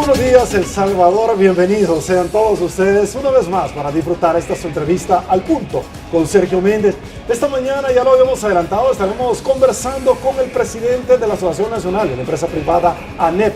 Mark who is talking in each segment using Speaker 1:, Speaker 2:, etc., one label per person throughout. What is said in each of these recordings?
Speaker 1: buenos días, El Salvador. Bienvenidos sean todos ustedes una vez más para disfrutar esta su entrevista al punto con Sergio Méndez. Esta mañana, ya lo habíamos adelantado, estaremos conversando con el presidente de la Asociación Nacional de la Empresa Privada, ANEP,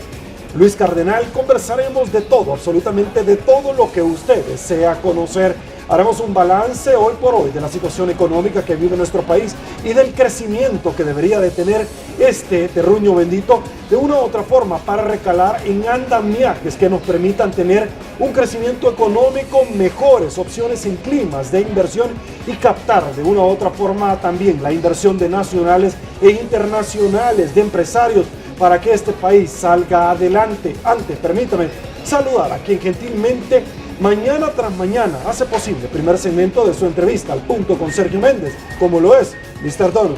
Speaker 1: Luis Cardenal. Conversaremos de todo, absolutamente de todo lo que usted desea conocer. Haremos un balance hoy por hoy de la situación económica que vive nuestro país y del crecimiento que debería de tener este terruño bendito de una u otra forma para recalar en andamiajes que nos permitan tener un crecimiento económico, mejores opciones en climas de inversión y captar de una u otra forma también la inversión de nacionales e internacionales, de empresarios, para que este país salga adelante. Antes, permítame saludar a quien gentilmente mañana tras mañana hace posible el primer segmento de su entrevista al punto con Sergio Méndez, como lo es Mr. Donut.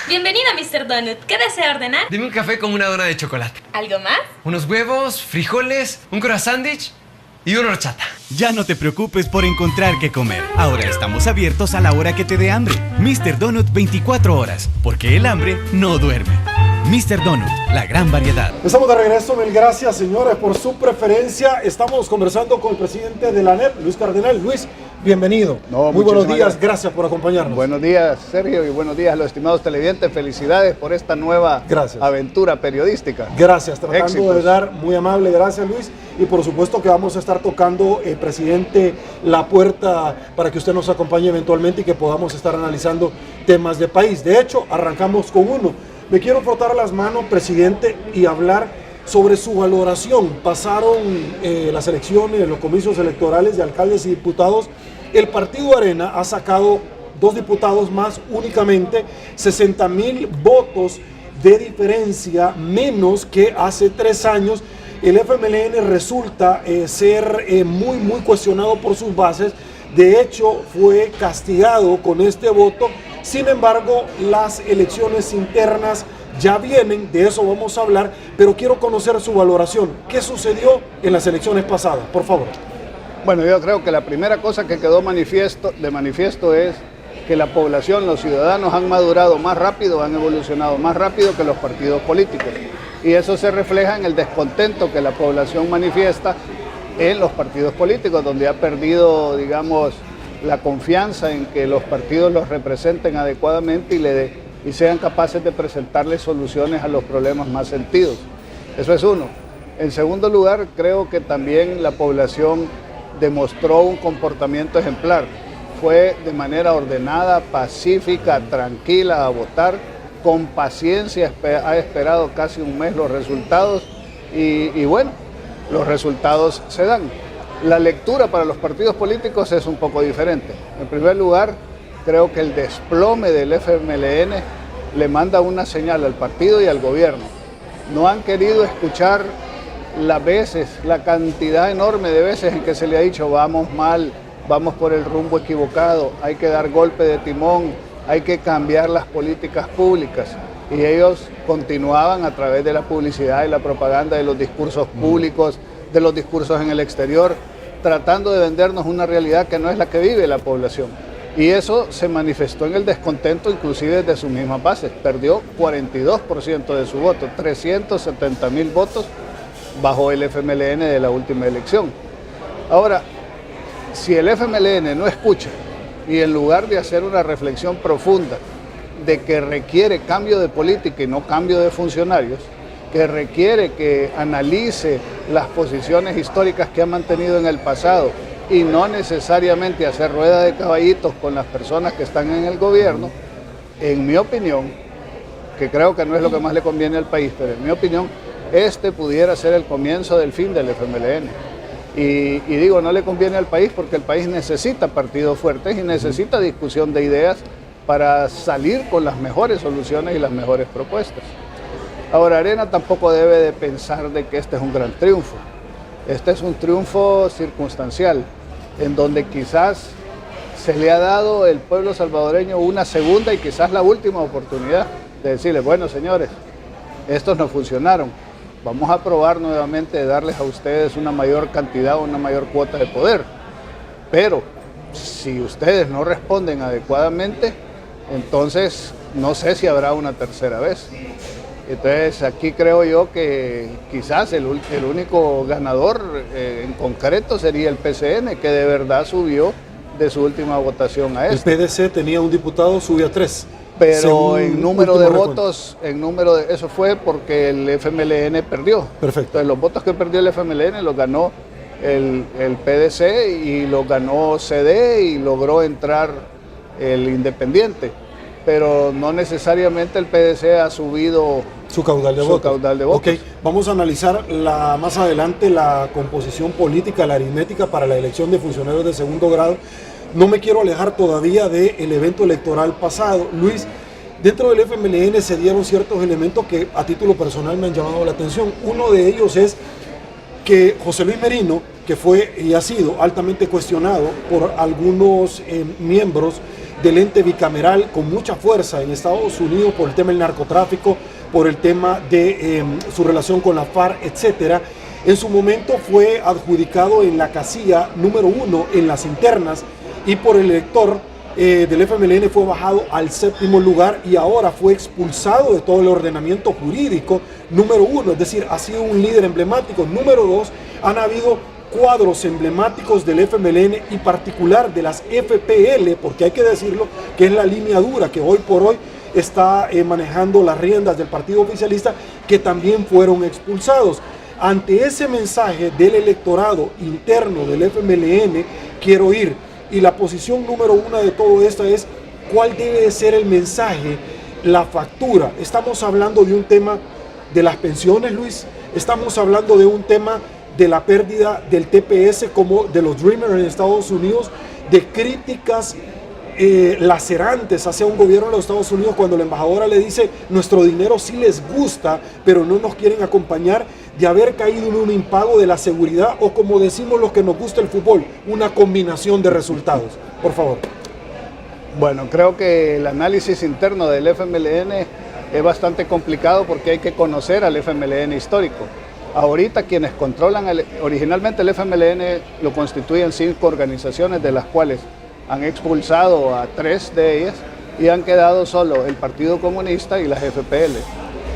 Speaker 2: Bienvenido, Mr. Donut. ¿Qué desea ordenar?
Speaker 3: Dime un café con una dona de chocolate.
Speaker 2: ¿Algo más?
Speaker 3: Unos huevos, frijoles, un croissant sándwich y una horchata.
Speaker 4: Ya no te preocupes por encontrar qué comer. Ahora estamos abiertos a la hora que te dé hambre. Mr. Donut 24 horas, porque el hambre no duerme. Mr. Donut, la gran variedad.
Speaker 1: Estamos de regreso, mil gracias señores por su preferencia. Estamos conversando con el presidente de la ANEP, Luis Cardenal. Luis, bienvenido. Muy buenos días, gracias por acompañarnos.
Speaker 5: Buenos días, Sergio, y buenos días a los estimados televidentes. Felicidades por esta nueva aventura periodística.
Speaker 1: Gracias, tratando
Speaker 5: Éxitos.
Speaker 1: de dar, muy amable, gracias Luis. Y por supuesto que vamos a estar tocando, presidente, la puerta para que usted nos acompañe eventualmente y que podamos estar analizando temas de país. De hecho, arrancamos con uno. Me quiero frotar las manos, presidente, y hablar sobre su valoración. Pasaron las elecciones, los comicios electorales de alcaldes y diputados. El partido Arena ha sacado 2 diputados más únicamente, 60,000 votos de diferencia menos que hace 3 años. El FMLN resulta ser muy cuestionado por sus bases. De hecho, fue castigado con este voto. Sin embargo, las elecciones internas ya vienen, de eso vamos a hablar, pero quiero conocer su valoración. ¿Qué sucedió en las elecciones pasadas? Por favor.
Speaker 5: Bueno, yo creo que la primera cosa que quedó de manifiesto es que la población, los ciudadanos han madurado más rápido, han evolucionado más rápido que los partidos políticos. Y eso se refleja en el descontento que la población manifiesta en los partidos políticos, donde ha perdido, digamos, la confianza en que los partidos los representen adecuadamente y sean capaces de presentarles soluciones a los problemas más sentidos. Eso es uno. En segundo lugar, creo que también la población demostró un comportamiento ejemplar. Fue de manera ordenada, pacífica, tranquila a votar, con paciencia ha esperado casi un mes los resultados y bueno, los resultados se dan. La lectura para los partidos políticos es un poco diferente. En primer lugar, creo que el desplome del FMLN le manda una señal al partido y al gobierno. No han querido escuchar la cantidad enorme de veces en que se le ha dicho vamos mal, vamos por el rumbo equivocado, hay que dar golpe de timón, hay que cambiar las políticas públicas. Y ellos continuaban a través de la publicidad y la propaganda, de los discursos públicos, de los discursos en el exterior, tratando de vendernos una realidad que no es la que vive la población. Y eso se manifestó en el descontento inclusive desde sus mismas bases. Perdió 42% de su voto, 370,000 votos bajo el FMLN de la última elección. Ahora, si el FMLN no escucha y en lugar de hacer una reflexión profunda de que requiere cambio de política y no cambio de funcionarios, que requiere que analice las posiciones históricas que ha mantenido en el pasado y no necesariamente hacer rueda de caballitos con las personas que están en el gobierno, en mi opinión, que creo que no es lo que más le conviene al país, pero en mi opinión, este pudiera ser el comienzo del fin del FMLN. Y digo, no le conviene al país porque el país necesita partidos fuertes y necesita discusión de ideas para salir con las mejores soluciones y las mejores propuestas. Ahora, Arena tampoco debe de pensar de que este es un gran triunfo. Este es un triunfo circunstancial, en donde quizás se le ha dado al pueblo salvadoreño una segunda y quizás la última oportunidad de decirles, bueno señores, estos no funcionaron, vamos a probar nuevamente de darles a ustedes una mayor cantidad, una mayor cuota de poder. pero si ustedes no responden adecuadamente, entonces no sé si habrá una tercera vez. Entonces aquí creo yo que quizás el único ganador en concreto sería el PCN, que de verdad subió de su última votación a esta.
Speaker 1: El PDC tenía un diputado, subió a 3.
Speaker 5: Pero en número de votos, eso fue porque el FMLN perdió.
Speaker 1: Perfecto.
Speaker 5: Entonces los votos que perdió el FMLN los ganó el PDC y los ganó CD y logró entrar el Independiente. Pero no necesariamente el PDC ha subido
Speaker 1: su caudal de votos.
Speaker 5: Ok,
Speaker 1: vamos a analizar más adelante la composición política, la aritmética para la elección de funcionarios de segundo grado. No me quiero alejar todavía del evento electoral pasado. Luis, dentro del FMLN se dieron ciertos elementos que a título personal me han llamado la atención. Uno de ellos es que José Luis Merino, que fue y ha sido altamente cuestionado por algunos miembros del ente bicameral con mucha fuerza en Estados Unidos por el tema del narcotráfico, por el tema de su relación con la FARC, etcétera. En su momento fue adjudicado en la casilla número 1 en las internas y por el elector del FMLN fue bajado al 7º lugar y ahora fue expulsado de todo el ordenamiento jurídico número 1, es decir, ha sido un líder emblemático. Número 2, han habido cuadros emblemáticos del FMLN y particular de las FPL, porque hay que decirlo, que es la línea dura que hoy por hoy está manejando las riendas del partido oficialista, que también fueron expulsados. Ante ese mensaje del electorado interno del FMLN, quiero ir, y la posición número 1 de todo esto es cuál debe de ser el mensaje, la factura. Estamos hablando de un tema de las pensiones, Luis, estamos hablando de un tema de la pérdida del TPS como de los Dreamers en Estados Unidos, de críticas lacerantes hacia un gobierno de los Estados Unidos cuando la embajadora le dice nuestro dinero sí les gusta, pero no nos quieren acompañar, de haber caído en un impago de la seguridad o como decimos los que nos gusta el fútbol, una combinación de resultados. Por favor.
Speaker 5: Bueno, creo que el análisis interno del FMLN es bastante complicado porque hay que conocer al FMLN histórico. Ahorita quienes controlan, originalmente el FMLN lo constituyen 5 organizaciones, de las cuales han expulsado a 3 de ellas y han quedado solo el Partido Comunista y las FPL.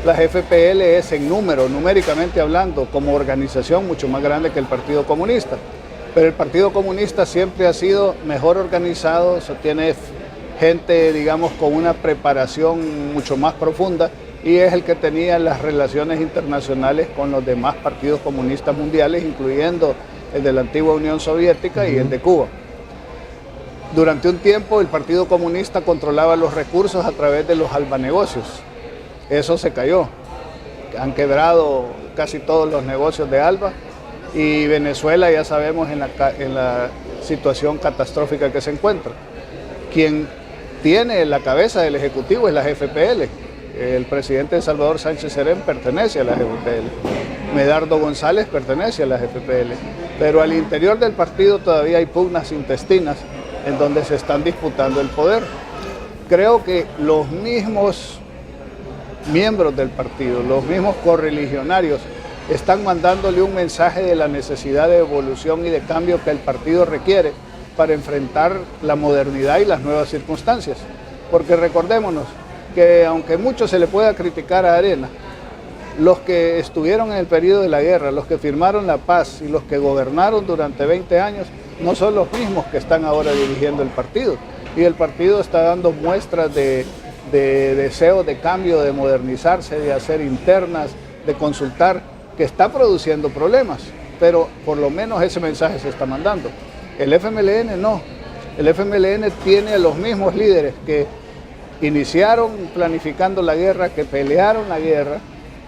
Speaker 5: Las FPL es en número, numéricamente hablando, como organización mucho más grande que el Partido Comunista. Pero el Partido Comunista siempre ha sido mejor organizado, tiene gente, digamos, con una preparación mucho más profunda y es el que tenía las relaciones internacionales con los demás partidos comunistas mundiales, incluyendo el de la antigua Unión Soviética y el de Cuba. Durante un tiempo el Partido Comunista controlaba los recursos a través de los albanegocios. Eso se cayó. Han quebrado casi todos los negocios de Alba y Venezuela ya sabemos en la situación catastrófica que se encuentra. Quien tiene la cabeza del Ejecutivo es la FPL. El presidente Salvador Sánchez Serén pertenece a la FPL. Medardo González pertenece a la FPL. Pero al interior del partido todavía hay pugnas intestinas en donde se están disputando el poder. Creo que los mismos miembros del partido, los mismos correligionarios, están mandándole un mensaje de la necesidad de evolución y de cambio que el partido requiere para enfrentar la modernidad y las nuevas circunstancias. Porque recordémonos que aunque mucho se le pueda criticar a Arena, los que estuvieron en el periodo de la guerra, los que firmaron la paz y los que gobernaron durante 20 años, no son los mismos que están ahora dirigiendo el partido. Y el partido está dando muestras de deseo de cambio, de modernizarse, de hacer internas, de consultar, que está produciendo problemas, pero por lo menos ese mensaje se está mandando. El FMLN no. El FMLN tiene a los mismos líderes que iniciaron planificando la guerra, que pelearon la guerra,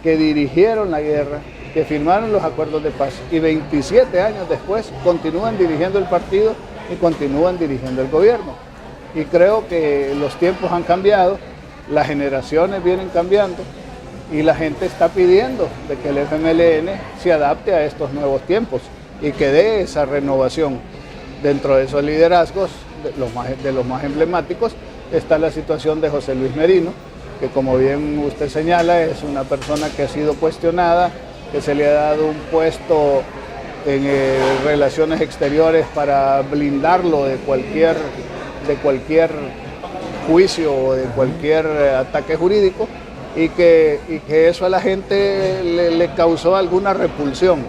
Speaker 5: que dirigieron la guerra, que firmaron los acuerdos de paz y 27 años después continúan dirigiendo el partido y continúan dirigiendo el gobierno. Y creo que los tiempos han cambiado, las generaciones vienen cambiando y la gente está pidiendo de que el FMLN se adapte a estos nuevos tiempos y que dé esa renovación. Dentro de esos liderazgos, de los más emblemáticos, está la situación de José Luis Merino, que como bien usted señala es una persona que ha sido cuestionada, que se le ha dado un puesto relaciones exteriores para blindarlo de cualquier juicio o de cualquier ataque jurídico, y que eso a la gente le causó alguna repulsión,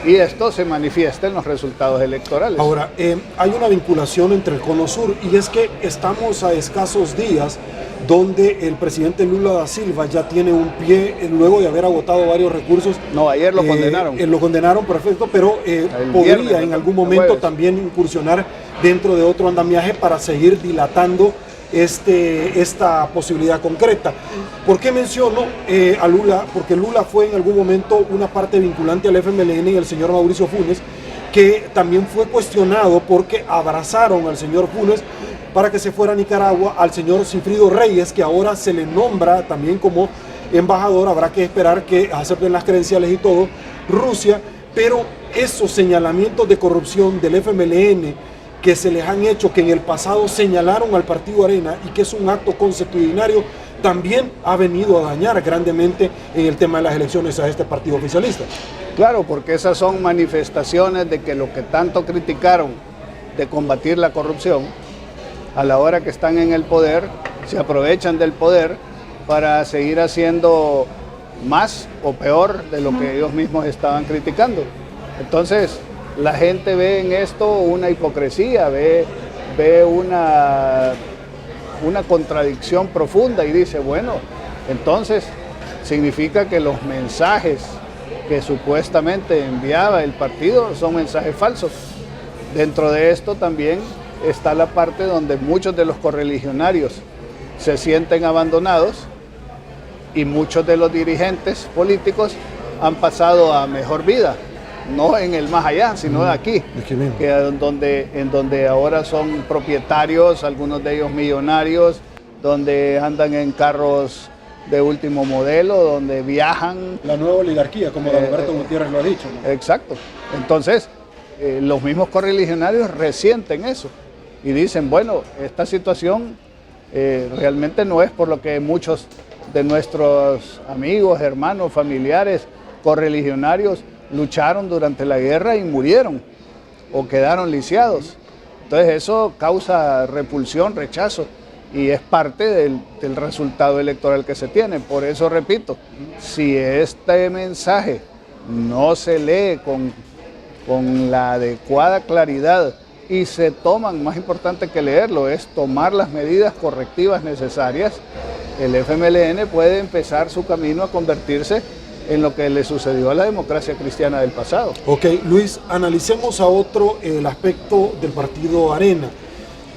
Speaker 5: y esto se manifiesta en los resultados electorales.
Speaker 1: Ahora, hay una vinculación entre el Cono Sur, y es que estamos a escasos días donde el presidente Lula da Silva ya tiene un pie luego de haber agotado varios recursos.
Speaker 5: No, ayer lo condenaron.
Speaker 1: Lo condenaron, perfecto, pero podría en algún momento también incursionar dentro de otro andamiaje para seguir dilatando esta posibilidad concreta. ¿Por qué menciono a Lula? Porque Lula fue en algún momento una parte vinculante al FMLN y el señor Mauricio Funes, que también fue cuestionado porque abrazaron al señor Funes para que se fuera a Nicaragua, al señor Sigfrido Reyes, que ahora se le nombra también como embajador. Habrá que esperar que acepten las credenciales y todo, Rusia, pero esos señalamientos de corrupción del FMLN que se les han hecho, que en el pasado señalaron al Partido Arena y que es un acto consuetudinario, también ha venido a dañar grandemente en el tema de las elecciones a este partido oficialista.
Speaker 5: Claro, porque esas son manifestaciones de que lo que tanto criticaron de combatir la corrupción, a la hora que están en el poder, se aprovechan del poder para seguir haciendo más o peor de lo que ellos mismos estaban criticando. Entonces, la gente ve en esto una hipocresía, ve una contradicción profunda y dice, bueno, entonces significa que los mensajes que supuestamente enviaba el partido son mensajes falsos. Dentro de esto también está la parte donde muchos de los correligionarios se sienten abandonados y muchos de los dirigentes políticos han pasado a mejor vida. No en el más allá, sino de aquí, en donde ahora son propietarios, algunos de ellos millonarios, donde andan en carros de último modelo, donde viajan.
Speaker 1: La nueva oligarquía, como Roberto Gutiérrez lo ha dicho, ¿no?
Speaker 5: Exacto. Entonces, los mismos correligionarios resienten eso y dicen, bueno, esta situación realmente no es por lo que muchos de nuestros amigos, hermanos, familiares, correligionarios lucharon durante la guerra y murieron o quedaron lisiados. Entonces eso causa repulsión, rechazo, y es parte del resultado electoral que se tiene. Por eso repito, si este mensaje no se lee con la adecuada claridad y se toman, más importante que leerlo, es tomar las medidas correctivas necesarias, el FMLN puede empezar su camino a convertirse en lo que le sucedió a la democracia cristiana del pasado.
Speaker 1: Ok, Luis, analicemos a otro el aspecto del partido Arena.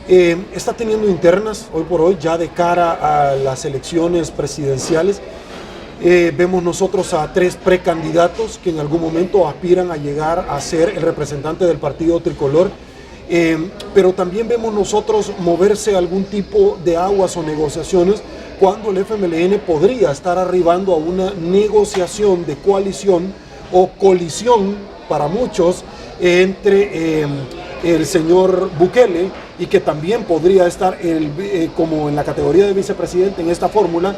Speaker 1: Está teniendo internas hoy por hoy ya de cara a las elecciones presidenciales. Vemos nosotros a 3 precandidatos que en algún momento aspiran a llegar a ser el representante del partido tricolor. Pero también vemos nosotros moverse algún tipo de aguas o negociaciones cuando el FMLN podría estar arribando a una negociación de coalición o colisión para muchos entre el señor Bukele, y que también podría estar como en la categoría de vicepresidente en esta fórmula.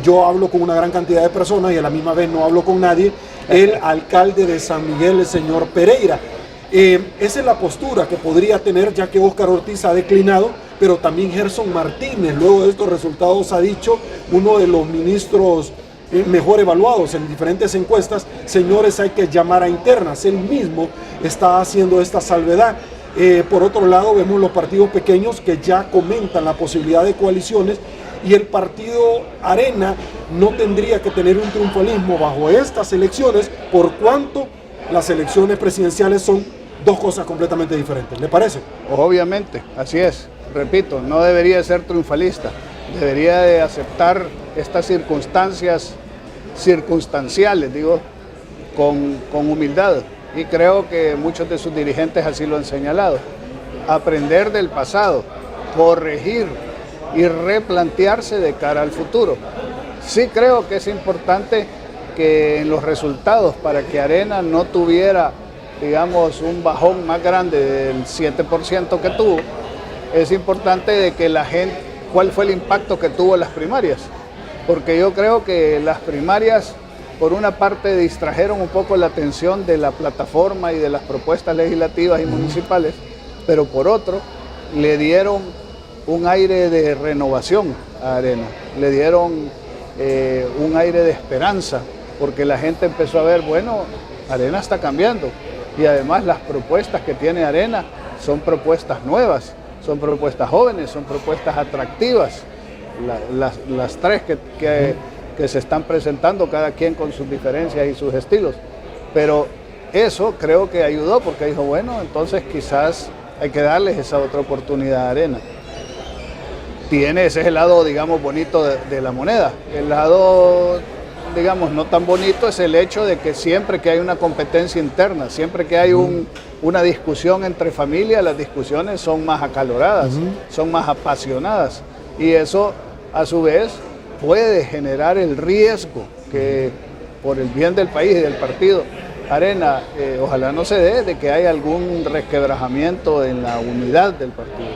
Speaker 1: Yo hablo con una gran cantidad de personas y a la misma vez no hablo con nadie, el alcalde de San Miguel, el señor Pereira. Esa es la postura que podría tener, ya que Óscar Ortiz ha declinado, pero también Gerson Martínez, luego de estos resultados, ha dicho, uno de los ministros mejor evaluados en diferentes encuestas, señores, hay que llamar a internas. Él mismo está haciendo esta salvedad. Por otro lado, vemos los partidos pequeños que ya comentan la posibilidad de coaliciones, y el partido Arena no tendría que tener un triunfalismo bajo estas elecciones, por cuanto las elecciones presidenciales son 2 cosas completamente diferentes. ¿Le parece?
Speaker 5: Obviamente, así es. Repito, no debería ser triunfalista, debería de aceptar estas circunstancias circunstanciales, digo, con humildad, y creo que muchos de sus dirigentes así lo han señalado. Aprender del pasado, corregir y replantearse de cara al futuro. Sí creo que es importante que en los resultados, para que Arena no tuviera, digamos, un bajón más grande del 7% que tuvo, es importante de que la gente, cuál fue el impacto que tuvo las primarias, porque yo creo que las primarias por una parte distrajeron un poco la atención de la plataforma y de las propuestas legislativas y municipales, pero por otro le dieron un aire de renovación a Arena, le dieron un aire de esperanza, porque la gente empezó a ver, bueno, Arena está cambiando y además las propuestas que tiene Arena son propuestas nuevas, son propuestas jóvenes, son propuestas atractivas, las tres que se están presentando, cada quien con sus diferencias y sus estilos. Pero eso creo que ayudó porque dijo, bueno, entonces quizás hay que darles esa otra oportunidad a Arena. Ese es el lado, digamos, bonito de la moneda. El lado, digamos, no tan bonito es el hecho de que siempre que hay una competencia interna, siempre que hay una discusión entre familias, las discusiones son más acaloradas, son más apasionadas. Y eso, a su vez, puede generar el riesgo que, por el bien del país y del partido, Arena, ojalá no se dé, de que haya algún resquebrajamiento en la unidad del partido.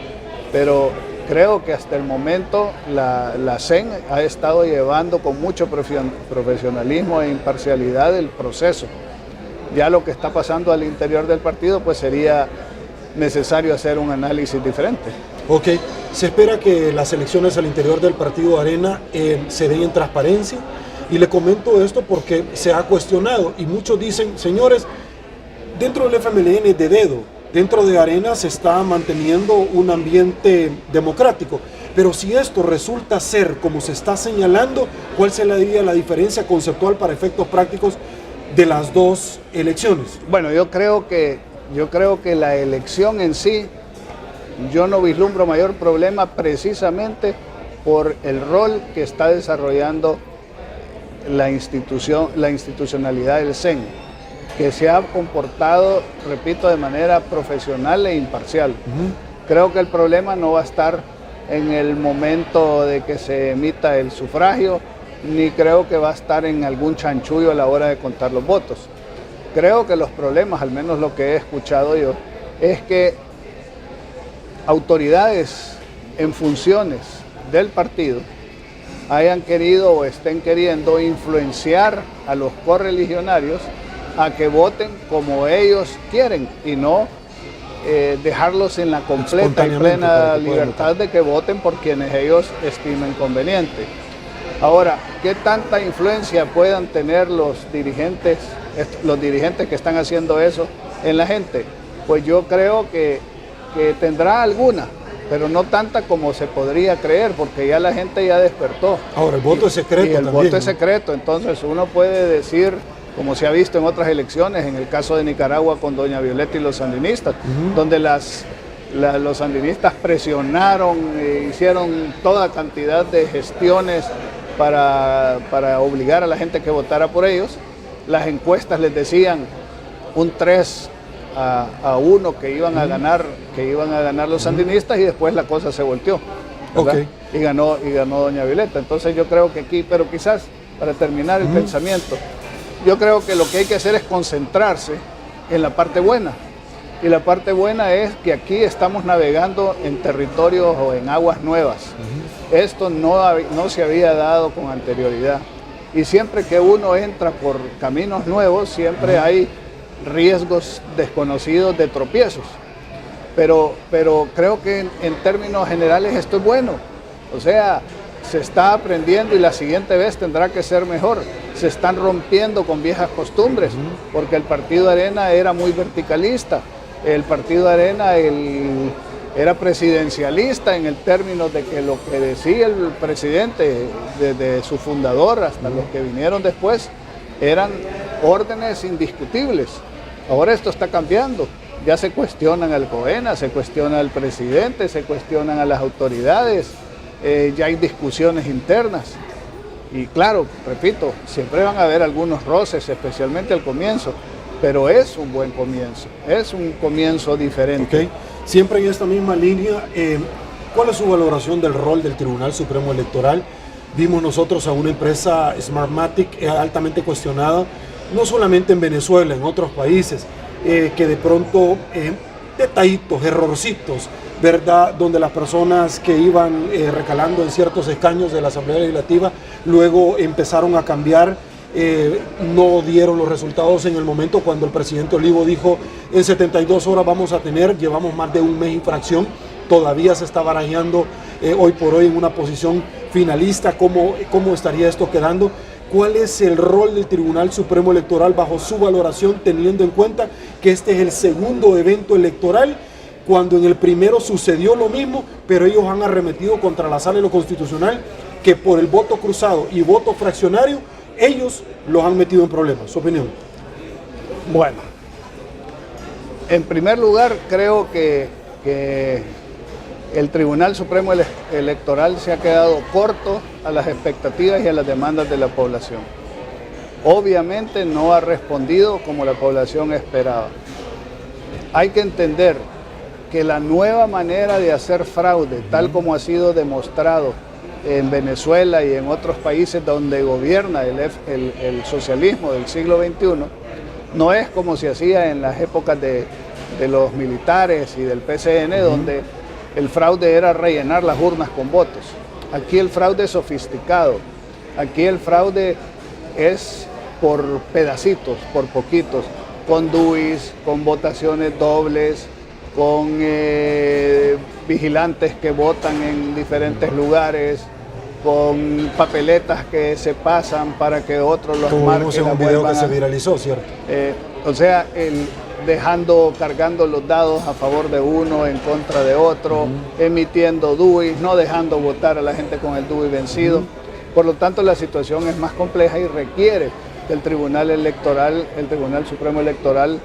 Speaker 5: Pero creo que hasta el momento la CEN ha estado llevando con mucho profesionalismo e imparcialidad el proceso. Ya lo que está pasando al interior del partido, pues sería necesario hacer un análisis diferente.
Speaker 1: Ok, se espera que las elecciones al interior del partido Arena se den en transparencia, y le comento esto porque se ha cuestionado y muchos dicen, señores, dentro del FMLN de dedo, dentro de Arena se está manteniendo un ambiente democrático, pero si esto resulta ser como se está señalando, ¿cuál sería la diferencia conceptual para efectos prácticos de las dos elecciones?
Speaker 5: Bueno, yo creo que la elección en sí, yo no vislumbro mayor problema precisamente por el rol que está desarrollando la institucionalidad del CEN, que se ha comportado, repito, de manera profesional e imparcial. Creo que el problema no va a estar en el momento de que se emita el sufragio, ni creo que va a estar en algún chanchullo a la hora de contar los votos. Creo que los problemas, al menos lo que he escuchado yo, es que autoridades en funciones del partido hayan querido o estén queriendo influenciar a los correligionarios a que voten como ellos quieren y no dejarlos en la completa y plena libertad de que voten por quienes ellos estimen conveniente. Ahora, ¿qué tanta influencia puedan tener los dirigentes que están haciendo eso en la gente? Pues yo creo que tendrá alguna, pero no tanta como se podría creer, porque ya la gente ya despertó.
Speaker 1: Ahora, el voto es secreto.
Speaker 5: Y el
Speaker 1: también,
Speaker 5: voto es secreto, entonces uno puede decir, como se ha visto en otras elecciones, en el caso de Nicaragua con doña Violeta y los sandinistas, donde los sandinistas presionaron, hicieron toda cantidad de gestiones para obligar a la gente que votara por ellos. Las encuestas les decían un 3-1 que iban a ganar los sandinistas, y después la cosa se volteó,
Speaker 1: okay.
Speaker 5: y ganó doña Violeta. Entonces yo creo que aquí, pero quizás para terminar el pensamiento, yo creo que lo que hay que hacer es concentrarse en la parte buena, y la parte buena es que aquí estamos navegando en territorios o en aguas nuevas. Esto no se había dado con anterioridad, y siempre que uno entra por caminos nuevos siempre hay riesgos desconocidos de tropiezos, pero creo que en términos generales esto es bueno. O sea, se está aprendiendo y la siguiente vez tendrá que ser mejor. Se están rompiendo con viejas costumbres, porque el partido Arena era muy verticalista, el partido Arena era presidencialista en el término de que lo que decía el presidente, desde su fundador hasta los que vinieron después, eran órdenes indiscutibles. Ahora esto está cambiando, ya se cuestionan al COENA, se cuestiona al presidente, se cuestionan a las autoridades, ya hay discusiones internas. Y claro, repito, siempre van a haber algunos roces, especialmente al comienzo, pero es un buen comienzo, es un comienzo diferente.
Speaker 1: Okay. Siempre en esta misma línea, ¿cuál es su valoración del rol del Tribunal Supremo Electoral? Vimos nosotros a una empresa Smartmatic altamente cuestionada, no solamente en Venezuela, en otros países, que de pronto detallitos, errorcitos, ¿verdad? Donde las personas que iban recalando en ciertos escaños de la Asamblea Legislativa luego empezaron a cambiar no dieron los resultados en el momento cuando el presidente Olivo dijo en 72 horas vamos a tener, llevamos más de un mes y fracción, todavía se está barajeando hoy por hoy en una posición finalista. ¿Cómo estaría esto quedando? ¿Cuál es el rol del Tribunal Supremo Electoral bajo su valoración, teniendo en cuenta que este es el segundo evento electoral, cuando en el primero sucedió lo mismo, pero ellos han arremetido contra la Sala de lo Constitucional, que por el voto cruzado y voto fraccionario, ellos los han metido en problemas? ¿Su opinión?
Speaker 5: Bueno, en primer lugar, creo que el Tribunal Supremo Electoral se ha quedado corto a las expectativas y a las demandas de la población. Obviamente no ha respondido como la población esperaba. Hay que entender que la nueva manera de hacer fraude, tal como ha sido demostrado en Venezuela y en otros países donde gobierna el socialismo del siglo XXI, no es como se hacía en las épocas de los militares y del PCN, donde el fraude era rellenar las urnas con votos. Aquí el fraude es sofisticado, aquí el fraude es por pedacitos, por poquitos, con DUIs, con votaciones dobles, con vigilantes que votan en diferentes lugares, con papeletas que se pasan para que otros los marquen.
Speaker 1: Como vimos en un video que se viralizó, ¿cierto?
Speaker 5: O sea, cargando los dados a favor de uno, en contra de otro, emitiendo DUI, no dejando votar a la gente con el DUI vencido. Por lo tanto, la situación es más compleja y requiere que el Tribunal Supremo Electoral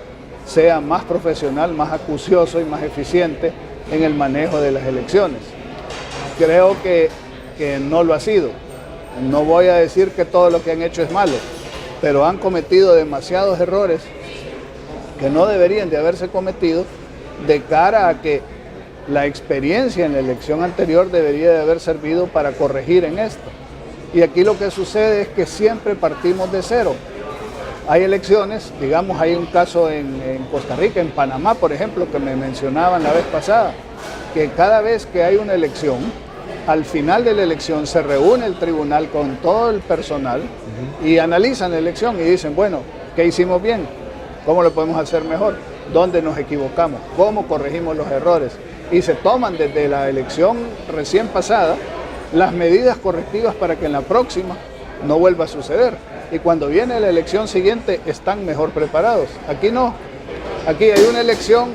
Speaker 5: sea más profesional, más acucioso y más eficiente en el manejo de las elecciones. Creo que no lo ha sido. No voy a decir que todo lo que han hecho es malo, pero han cometido demasiados errores que no deberían de haberse cometido, de cara a que la experiencia en la elección anterior debería de haber servido para corregir en esto. Y aquí lo que sucede es que siempre partimos de cero. Hay elecciones, digamos, hay un caso en Costa Rica, en Panamá, por ejemplo, que me mencionaban la vez pasada, que cada vez que hay una elección, al final de la elección se reúne el tribunal con todo el personal y analizan la elección y dicen, bueno, ¿qué hicimos bien? ¿Cómo lo podemos hacer mejor? ¿Dónde nos equivocamos? ¿Cómo corregimos los errores? Y se toman desde la elección recién pasada las medidas correctivas para que en la próxima no vuelva a suceder. Y cuando viene la elección siguiente están mejor preparados. Aquí no. Aquí hay una elección,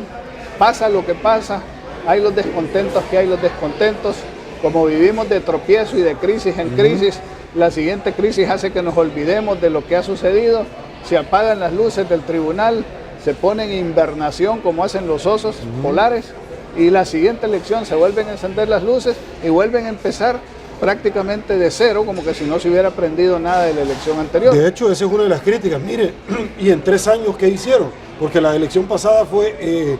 Speaker 5: pasa lo que pasa, hay los descontentos que hay los descontentos. Como vivimos de tropiezo y de crisis en crisis, la siguiente crisis hace que nos olvidemos de lo que ha sucedido. Se apagan las luces del tribunal, se ponen en invernación como hacen los osos polares, y la siguiente elección se vuelven a encender las luces y vuelven a empezar prácticamente de cero, como que si no se hubiera aprendido nada de la elección anterior.
Speaker 1: De hecho, esa es una de las críticas. Mire, y en 3 años, ¿qué hicieron? Porque la elección pasada fue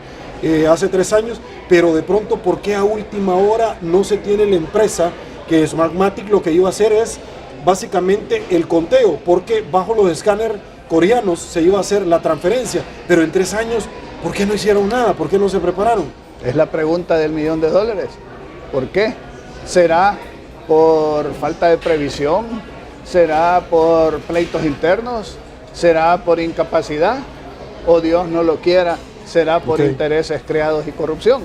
Speaker 1: hace 3 años, pero de pronto, ¿por qué a última hora no se tiene la empresa que Smartmatic lo que iba a hacer es básicamente el conteo? Porque bajo los escáneres coreanos se iba a hacer la transferencia, pero en 3 años, ¿por qué no hicieron nada? ¿Por qué no se prepararon?
Speaker 5: Es la pregunta del $1.000.000. ¿Por qué? ¿Será por falta de previsión? ¿Será por pleitos internos? ¿Será por incapacidad? ¿O Dios no lo quiera, será por intereses creados y corrupción?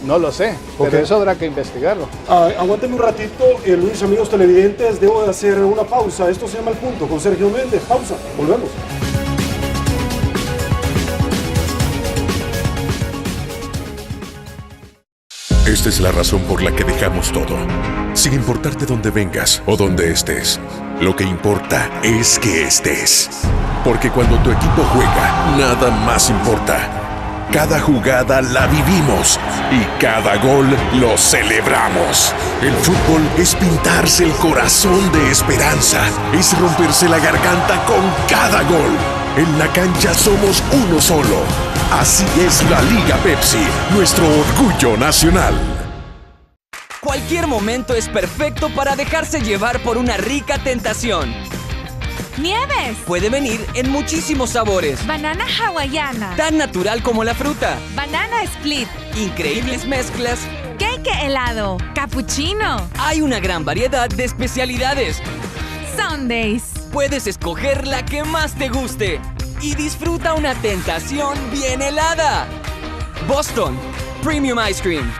Speaker 5: No lo sé, pero eso habrá que investigarlo.
Speaker 1: Aguántenme un ratito, Luis, amigos televidentes, debo de hacer una pausa. Esto se llama El Punto con Sergio Méndez. Pausa, volvemos.
Speaker 6: Esta es la razón por la que dejamos todo, sin importarte dónde vengas o dónde estés. Lo que importa es que estés. Porque cuando tu equipo juega, nada más importa. Cada jugada la vivimos y cada gol lo celebramos. El fútbol es pintarse el corazón de esperanza, es romperse la garganta con cada gol. En la cancha somos uno solo. Así es la Liga Pepsi, nuestro orgullo nacional.
Speaker 7: Cualquier momento es perfecto para dejarse llevar por una rica tentación.
Speaker 2: ¡Nieves!
Speaker 7: Puede venir en muchísimos sabores.
Speaker 2: Banana hawaiana.
Speaker 7: Tan natural como la fruta.
Speaker 2: Banana split.
Speaker 7: Increíbles mezclas.
Speaker 2: Cake helado. Cappuccino.
Speaker 7: Hay una gran variedad de especialidades.
Speaker 2: Sundays.
Speaker 7: puedes escoger la que más te guste y disfruta una tentación bien helada. Boston Premium Ice Cream.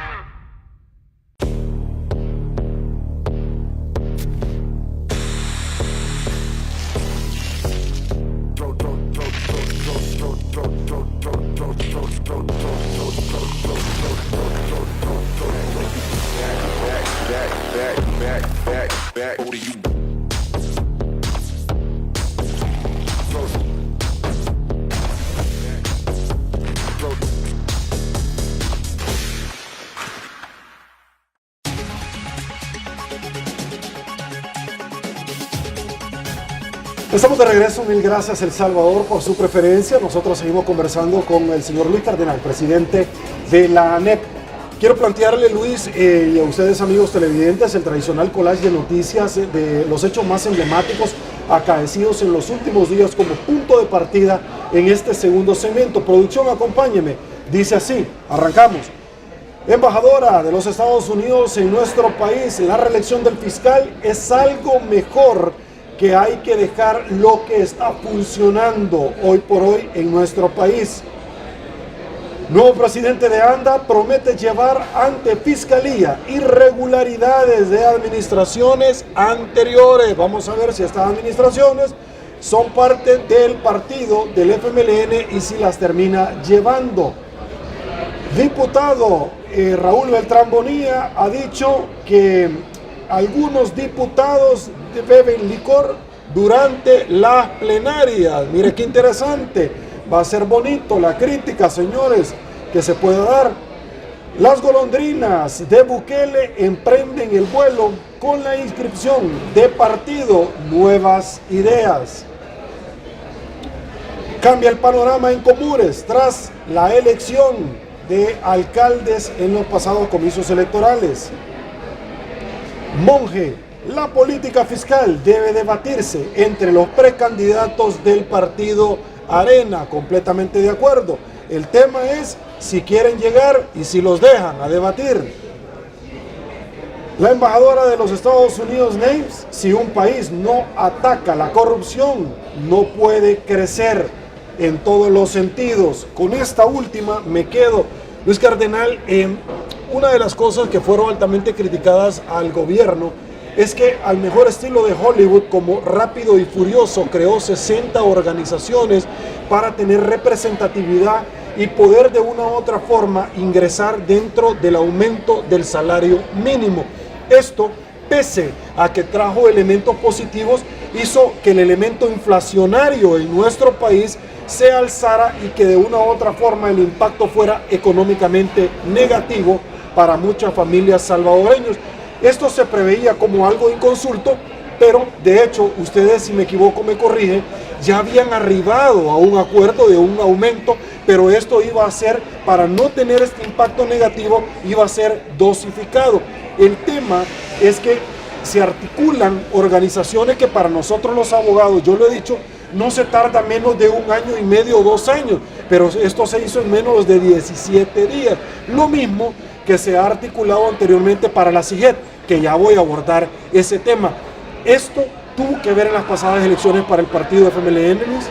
Speaker 1: Estamos de regreso, mil gracias El Salvador por su preferencia. Nosotros seguimos conversando con el señor Luis Cardenal, presidente de la ANEP. Quiero plantearle, Luis, y a ustedes amigos televidentes, el tradicional collage de noticias de los hechos más emblemáticos acaecidos en los últimos días como punto de partida en este segundo segmento. Producción, acompáñeme. Dice así, arrancamos. Embajadora de los Estados Unidos en nuestro país, la reelección del fiscal es algo mejor que hay que dejar lo que está funcionando hoy por hoy en nuestro país. Nuevo presidente de ANDA promete llevar ante Fiscalía irregularidades de administraciones anteriores. Vamos a ver si estas administraciones son parte del partido del FMLN y si las termina llevando. Diputado Raúl Beltrán Bonilla ha dicho que algunos diputados beben licor durante las plenarias. Mire qué interesante. Va a ser bonito la crítica, señores, que se pueda dar. Las golondrinas de Bukele emprenden el vuelo con la inscripción de partido Nuevas Ideas. Cambia el panorama en Comures tras la elección de alcaldes en los pasados comicios electorales. Monge, la política fiscal debe debatirse entre los precandidatos del partido Arena. Completamente de acuerdo. El tema es si quieren llegar y si los dejan a debatir. La embajadora de los Estados Unidos, Names, si un país no ataca la corrupción, no puede crecer en todos los sentidos. Con esta última me quedo. Luis Cardenal, una de las cosas que fueron altamente criticadas al gobierno es que al mejor estilo de Hollywood, como Rápido y Furioso, creó 60 organizaciones para tener representatividad y poder de una u otra forma ingresar dentro del aumento del salario mínimo. Esto, pese a que trajo elementos positivos, hizo que el elemento inflacionario en nuestro país se alzara y que de una u otra forma el impacto fuera económicamente negativo para muchas familias salvadoreñas. Esto se preveía como algo inconsulto, pero de hecho, ustedes, si me equivoco me corrigen, ya habían arribado a un acuerdo de un aumento, pero esto iba a ser, para no tener este impacto negativo, iba a ser dosificado. El tema es que se articulan organizaciones que para nosotros los abogados, yo lo he dicho, no se tarda menos de 1 año y medio o 2 años, pero esto se hizo en menos de 17 días. Lo mismo que se ha articulado anteriormente para la CIGET, que ya voy a abordar ese tema. Esto tuvo que ver en las pasadas elecciones para el partido FMLN, Luis.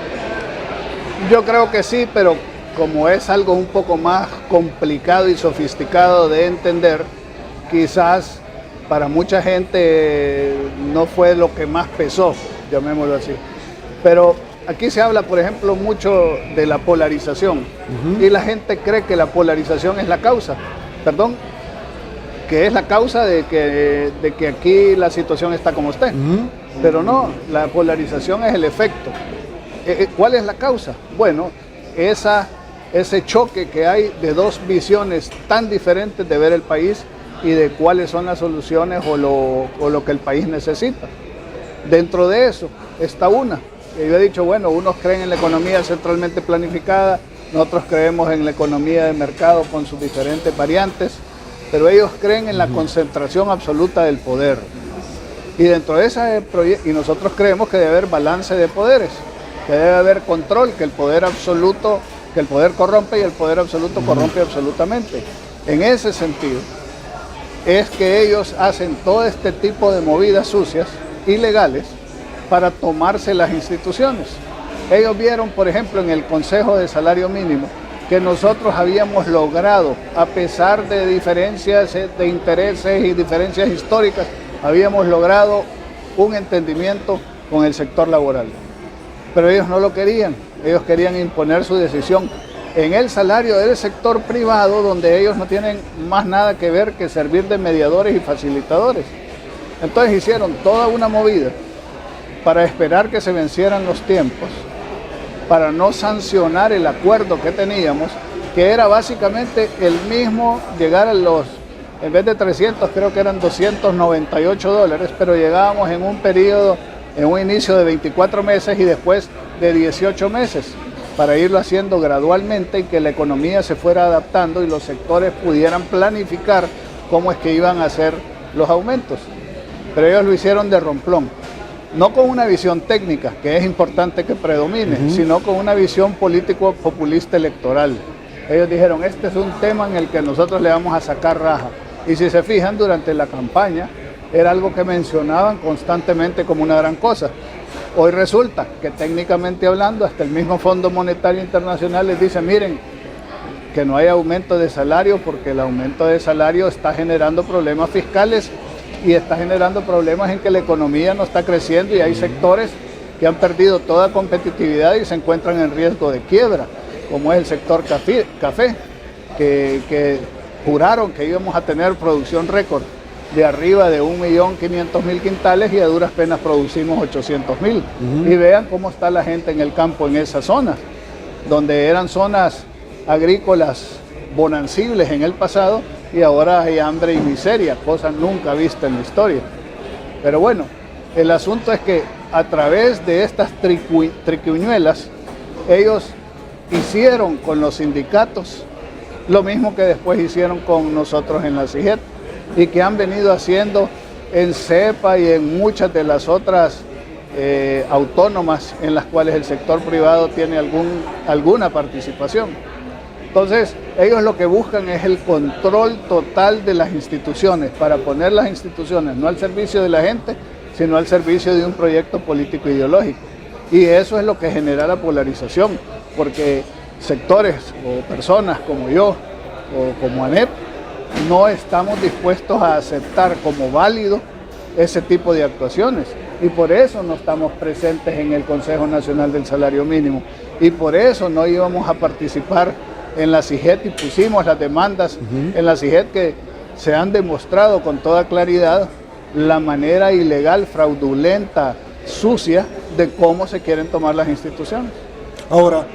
Speaker 5: Yo creo que sí, pero como es algo un poco más complicado y sofisticado de entender, quizás para mucha gente no fue lo que más pesó, llamémoslo así. Pero aquí se habla, por ejemplo, mucho de la polarización, y la gente cree que la polarización es la causa, que es la causa de que aquí la situación está como está. Pero no, la polarización es el efecto. ¿Cuál es la causa? Bueno, ese choque que hay de dos visiones tan diferentes de ver el país y de cuáles son las soluciones o lo que el país necesita. Dentro de eso está una. Yo he dicho, bueno, unos creen en la economía centralmente planificada, nosotros creemos en la economía de mercado con sus diferentes variantes, pero ellos creen en la concentración absoluta del poder. Y dentro de ese proyecto, y nosotros creemos que debe haber balance de poderes, que debe haber control, que el poder absoluto, que el poder corrompe y el poder absoluto corrompe absolutamente. En ese sentido, es que ellos hacen todo este tipo de movidas sucias, ilegales, para tomarse las instituciones. Ellos vieron, por ejemplo, en el Consejo de Salario Mínimo, que nosotros habíamos logrado, a pesar de diferencias de intereses y diferencias históricas, habíamos logrado un entendimiento con el sector laboral. Pero ellos no lo querían, ellos querían imponer su decisión en el salario del sector privado, donde ellos no tienen más nada que ver que servir de mediadores y facilitadores. Entonces hicieron toda una movida para esperar que se vencieran los tiempos, para no sancionar el acuerdo que teníamos, que era básicamente el mismo, llegar a los, en vez de 300, creo que eran $298, pero llegábamos en un periodo, en un inicio de 24 meses y después de 18 meses, para irlo haciendo gradualmente y que la economía se fuera adaptando y los sectores pudieran planificar cómo es que iban a hacer los aumentos. Pero ellos lo hicieron de romplón. No con una visión técnica, que es importante que predomine, sino con una visión político-populista electoral. Ellos dijeron, este es un tema en el que nosotros le vamos a sacar raja. Y si se fijan, durante la campaña era algo que mencionaban constantemente como una gran cosa. Hoy resulta que técnicamente hablando, hasta el mismo Fondo Monetario Internacional les dice, miren, que no hay aumento de salario porque el aumento de salario está generando problemas fiscales y está generando problemas en que la economía no está creciendo y hay sectores que han perdido toda competitividad y se encuentran en riesgo de quiebra, como es el sector café, que juraron que íbamos a tener producción récord de arriba de 1.500.000 quintales y a duras penas producimos 800.000. Y vean cómo está la gente en el campo en esas zonas, donde eran zonas agrícolas bonancibles en el pasado, y ahora hay hambre y miseria, cosa nunca vista en la historia. Pero bueno, el asunto es que a través de estas triquiñuelas, ellos hicieron con los sindicatos lo mismo que después hicieron con nosotros en la CIGET y que han venido haciendo en CEPA y en muchas de las otras autónomas en las cuales el sector privado tiene alguna participación. Entonces, ellos lo que buscan es el control total de las instituciones, para poner las instituciones no al servicio de la gente, sino al servicio de un proyecto político ideológico. Y eso es lo que genera la polarización, porque sectores o personas como yo o como ANEP no estamos dispuestos a aceptar como válido ese tipo de actuaciones. Y por eso no estamos presentes en el Consejo Nacional del Salario Mínimo. Y por eso no íbamos a participar en la CIGET y pusimos las demandas en la CIGET, que se han demostrado con toda claridad la manera ilegal, fraudulenta, sucia de cómo se quieren tomar las instituciones.
Speaker 1: Ahora,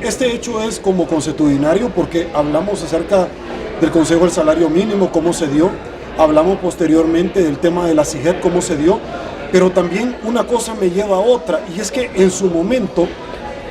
Speaker 1: este hecho es como consuetudinario porque hablamos acerca del Consejo del Salario Mínimo, cómo se dio, hablamos posteriormente del tema de la CIGET, cómo se dio, pero también una cosa me lleva a otra, y es que en su momento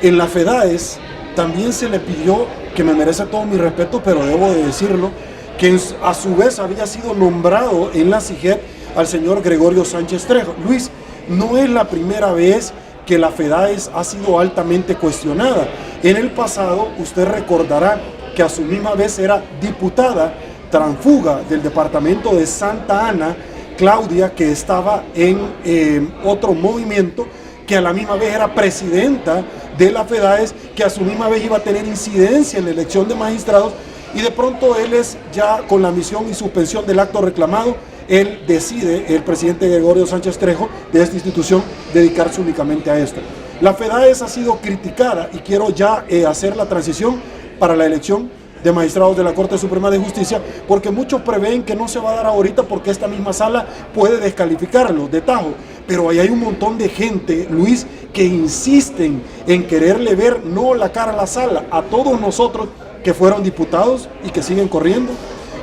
Speaker 1: en la FEDAES también se le pidió, que me merece todo mi respeto, pero debo de decirlo, que a su vez había sido nombrado en la CIGET al señor Gregorio Sánchez Trejo. Luis, no es la primera vez que la FEDAES ha sido altamente cuestionada. En el pasado, usted recordará que a su misma vez era diputada transfuga del departamento de Santa Ana, Claudia, que estaba en otro movimiento, que a la misma vez era presidenta de la FEDAES, que a su misma vez iba a tener incidencia en la elección de magistrados, y de pronto él es ya con la misión y suspensión del acto reclamado, él decide, el presidente Gregorio Sánchez Trejo de esta institución, dedicarse únicamente a esto. La FEDAES ha sido criticada, y quiero ya hacer la transición para la elección de magistrados de la Corte Suprema de Justicia, porque muchos prevén que no se va a dar ahorita porque esta misma sala puede descalificarlos de tajo, pero ahí hay un montón de gente, Luis, que insisten en quererle ver no la cara a la sala, a todos nosotros que fueron diputados y que siguen corriendo,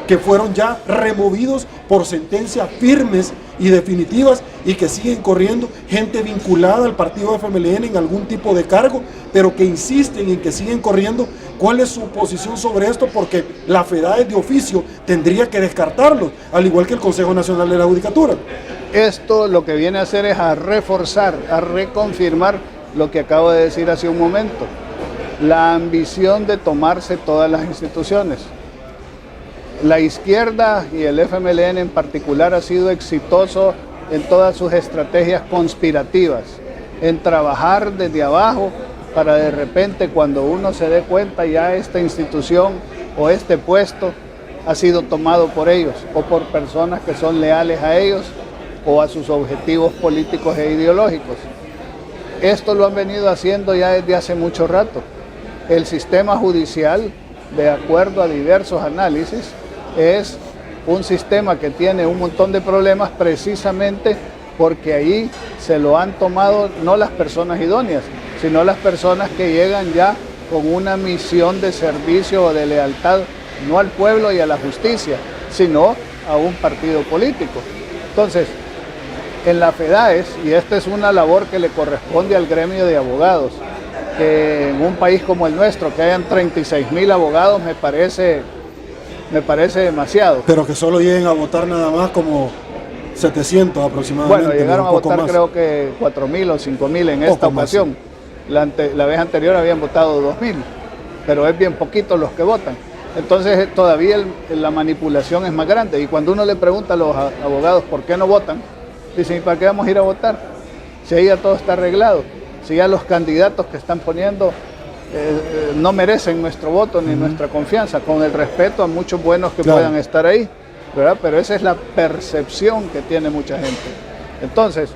Speaker 1: que fueron ya removidos por sentencias firmes y definitivas y que siguen corriendo, gente vinculada al partido FMLN en algún tipo de cargo, pero que insisten en que siguen corriendo. ¿Cuál es su posición sobre esto? Porque la FEDAES de oficio tendría que descartarlo, al igual que el Consejo Nacional de la Judicatura.
Speaker 5: Esto lo que viene a hacer es a reforzar, a reconfirmar lo que acabo de decir hace un momento, la ambición de tomarse todas las instituciones. La izquierda y el FMLN en particular ha sido exitoso en todas sus estrategias conspirativas, en trabajar desde abajo para de repente cuando uno se dé cuenta ya esta institución o este puesto ha sido tomado por ellos o por personas que son leales a ellos o a sus objetivos políticos e ideológicos. Esto lo han venido haciendo ya desde hace mucho rato. El sistema judicial, de acuerdo a diversos análisis, es un sistema que tiene un montón de problemas precisamente porque ahí se lo han tomado no las personas idóneas, sino las personas que llegan ya con una misión de servicio o de lealtad, no al pueblo y a la justicia, sino a un partido político. Entonces, en la FEDAES, y esta es una labor que le corresponde al gremio de abogados, que en un país como el nuestro, que hayan 36.000 abogados, me parece demasiado.
Speaker 1: Pero que solo lleguen a votar nada más como 700 aproximadamente.
Speaker 5: Bueno, llegaron a votar
Speaker 1: más.
Speaker 5: creo que 4.000 o 5.000 en esta ocasión. La vez anterior habían votado 2.000, pero es bien poquito los que votan. Entonces todavía la manipulación es más grande. Y cuando uno le pregunta a los abogados por qué no votan, dicen, ¿y para qué vamos a ir a votar? Si ahí ya todo está arreglado, si ya los candidatos que están poniendo no merecen nuestro voto ni nuestra confianza, con el respeto a muchos buenos que puedan estar ahí, ¿verdad? Pero esa es la percepción que tiene mucha gente. Entonces,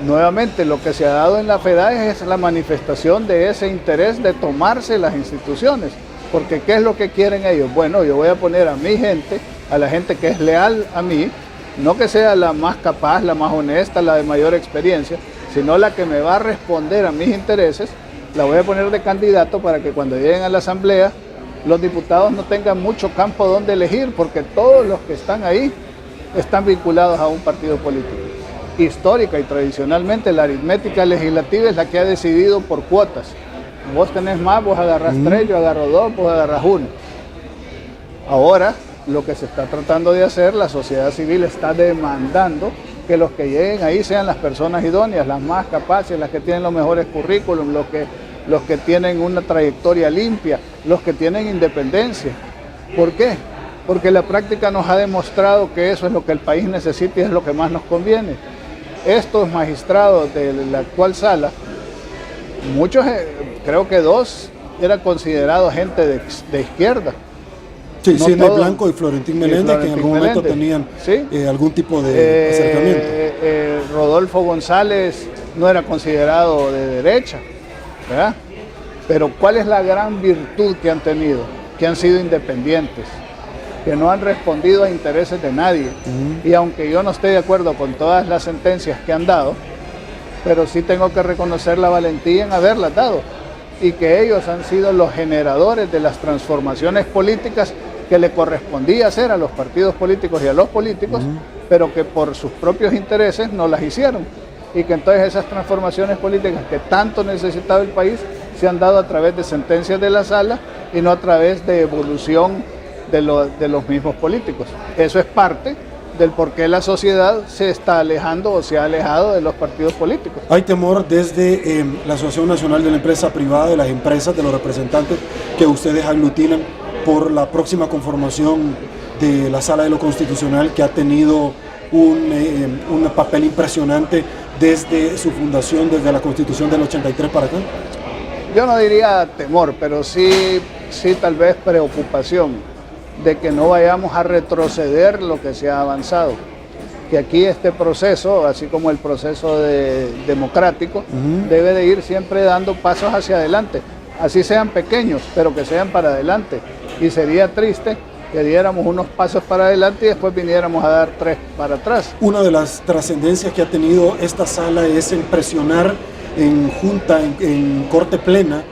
Speaker 5: nuevamente lo que se ha dado en la FEDAES es la manifestación de ese interés de tomarse las instituciones, porque ¿qué es lo que quieren ellos? Bueno, yo voy a poner a mi gente, a la gente que es leal a mí, no que sea la más capaz, la más honesta, la de mayor experiencia, sino la que me va a responder a mis intereses, la voy a poner de candidato para que cuando lleguen a la asamblea los diputados no tengan mucho campo donde elegir, porque todos los que están ahí están vinculados a un partido político. Histórica y tradicionalmente la aritmética legislativa es la que ha decidido por cuotas. Vos tenés más, vos agarrás 3, yo agarro 2, vos agarrás 1. Ahora, lo que se está tratando de hacer, la sociedad civil está demandando que los que lleguen ahí sean las personas idóneas, las más capaces, las que tienen los mejores currículum, los que tienen una trayectoria limpia, los que tienen independencia. ¿Por qué? Porque la práctica nos ha demostrado que eso es lo que el país necesita y es lo que más nos conviene. Estos magistrados de la actual sala, muchos, creo que 2, eran considerados gente de izquierda.
Speaker 1: Sí,
Speaker 5: no
Speaker 1: Sidney
Speaker 5: todos,
Speaker 1: Blanco y Florentín Meléndez, que en algún momento tenían
Speaker 5: ¿sí?
Speaker 1: Algún tipo de acercamiento.
Speaker 5: Rodolfo González no era considerado de derecha, ¿verdad? Pero ¿cuál es la gran virtud que han tenido? Que han sido independientes, que no han respondido a intereses de nadie. Y aunque yo no esté de acuerdo con todas las sentencias que han dado, pero sí tengo que reconocer la valentía en haberlas dado, y que ellos han sido los generadores de las transformaciones políticas que le correspondía hacer a los partidos políticos y a los políticos, pero que por sus propios intereses no las hicieron, y que entonces esas transformaciones políticas que tanto necesitaba el país se han dado a través de sentencias de la sala y no a través de evolución de los mismos políticos. Eso es parte del por qué la sociedad se está alejando o se ha alejado de los partidos políticos.
Speaker 1: Hay temor desde la Asociación Nacional de la Empresa Privada, de las empresas, de los representantes que ustedes aglutinan por la próxima conformación de la Sala de lo Constitucional, que ha tenido un papel impresionante desde su fundación, desde la Constitución del 83 para acá.
Speaker 5: Yo no diría temor, pero sí tal vez preocupación de que no vayamos a retroceder lo que se ha avanzado. Que aquí este proceso, así como el proceso democrático, debe de ir siempre dando pasos hacia adelante. Así sean pequeños, pero que sean para adelante. Y sería triste que diéramos unos pasos para adelante y después viniéramos a dar 3 para atrás.
Speaker 1: Una de las trascendencias que ha tenido esta sala es en presionar en junta, en corte plena,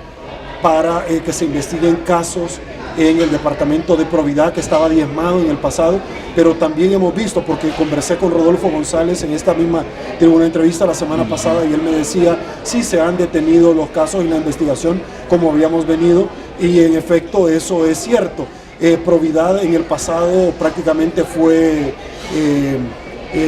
Speaker 1: para que se investiguen casos en el departamento de probidad que estaba diezmado en el pasado, pero también hemos visto, porque conversé con Rodolfo González en esta misma, en una entrevista la semana pasada, y él me decía, sí se han detenido los casos en la investigación como habíamos venido, y en efecto eso es cierto. Probidad en el pasado prácticamente fue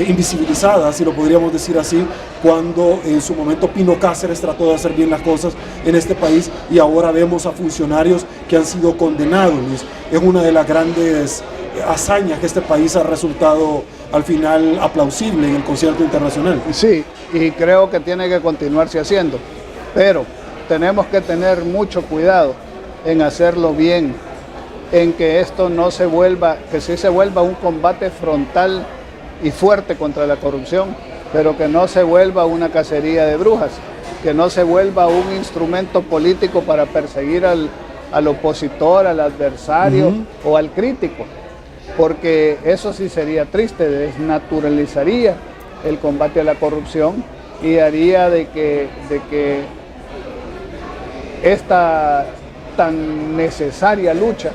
Speaker 1: invisibilizada, si lo podríamos decir así, cuando en su momento Pino Cáceres trató de hacer bien las cosas en este país, y ahora vemos a funcionarios que han sido condenados. Es una de las grandes hazañas que este país ha resultado al final aplausible en el concierto internacional.
Speaker 5: Sí, y creo que tiene que continuarse haciendo, pero tenemos que tener mucho cuidado en hacerlo bien, en que esto no se vuelva, que sí se vuelva un combate frontal y fuerte contra la corrupción, pero que no se vuelva una cacería de brujas, que no se vuelva un instrumento político para perseguir al opositor, al adversario o al crítico, porque eso sí sería triste, desnaturalizaría el combate a la corrupción y haría de que esta tan necesaria lucha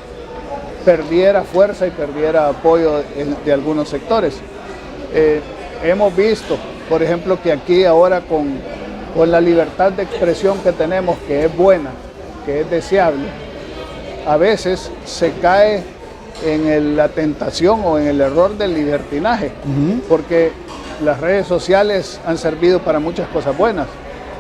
Speaker 5: perdiera fuerza y perdiera apoyo de algunos sectores. Hemos visto, por ejemplo, que aquí ahora con la libertad de expresión que tenemos, que es buena, que es deseable, a veces se cae en la tentación o en el error del libertinaje, porque las redes sociales han servido para muchas cosas buenas,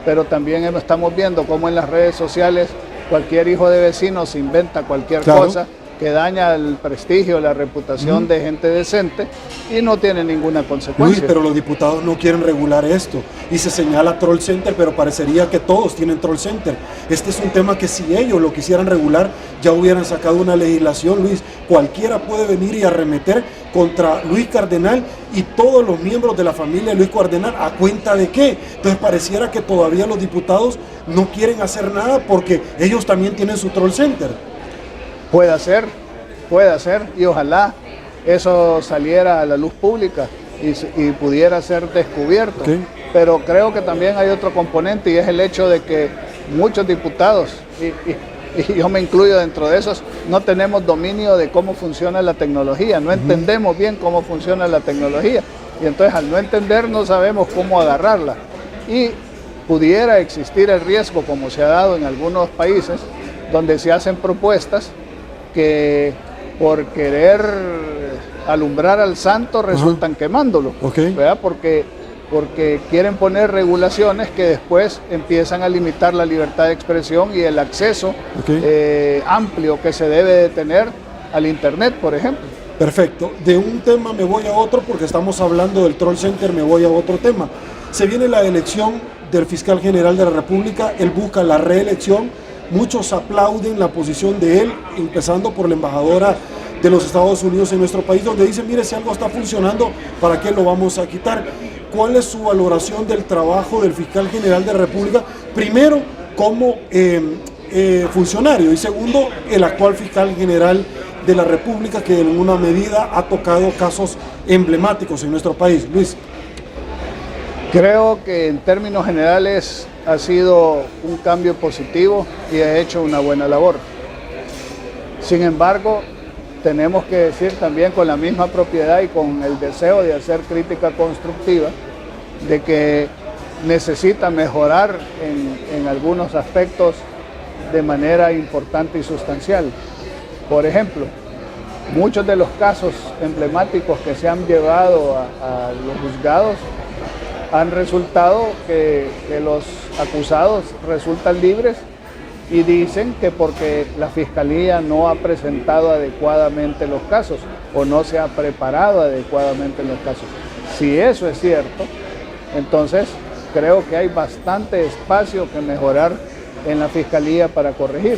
Speaker 5: pero también estamos viendo cómo en las redes sociales cualquier hijo de vecino se inventa cualquier cosa que daña el prestigio, la reputación de gente decente y no tiene ninguna consecuencia.
Speaker 1: Luis, pero los diputados no quieren regular esto y se señala troll center, pero parecería que todos tienen troll center. Este es un tema que si ellos lo quisieran regular ya hubieran sacado una legislación, Luis. Cualquiera puede venir y arremeter contra Luis Cardenal y todos los miembros de la familia de Luis Cardenal. ¿A cuenta de qué? Entonces pareciera que todavía los diputados no quieren hacer nada porque ellos también tienen su troll center.
Speaker 5: Puede ser, y ojalá eso saliera a la luz pública y pudiera ser descubierto. Pero creo que también hay otro componente y es el hecho de que muchos diputados, y yo me incluyo dentro de esos, no tenemos dominio de cómo funciona la tecnología, no entendemos bien cómo funciona la tecnología y entonces al no entender no sabemos cómo agarrarla y pudiera existir el riesgo, como se ha dado en algunos países, donde se hacen propuestas que por querer alumbrar al santo resultan quemándolo, ¿verdad? Porque quieren poner regulaciones que después empiezan a limitar la libertad de expresión y el acceso amplio que se debe de tener al internet, por ejemplo.
Speaker 1: Perfecto, de un tema me voy a otro porque estamos hablando del troll center, me voy a otro tema. Se viene la elección del fiscal general de la República, él busca la reelección. Muchos aplauden la posición de él, empezando por la embajadora de los Estados Unidos en nuestro país, donde dicen, mire, si algo está funcionando, ¿para qué lo vamos a quitar? ¿Cuál es su valoración del trabajo del fiscal general de la República? Primero, como funcionario, y segundo, el actual fiscal general de la República, que en alguna medida ha tocado casos emblemáticos en nuestro país. Luis.
Speaker 5: Creo que en términos generales ha sido un cambio positivo y ha hecho una buena labor. Sin embargo, tenemos que decir también con la misma propiedad y con el deseo de hacer crítica constructiva de que necesita mejorar en algunos aspectos de manera importante y sustancial. Por ejemplo, muchos de los casos emblemáticos que se han llevado a los juzgados han resultado que los acusados resultan libres y dicen que porque la Fiscalía no ha presentado adecuadamente los casos o no se ha preparado adecuadamente los casos. Si eso es cierto, entonces creo que hay bastante espacio que mejorar en la Fiscalía para corregir.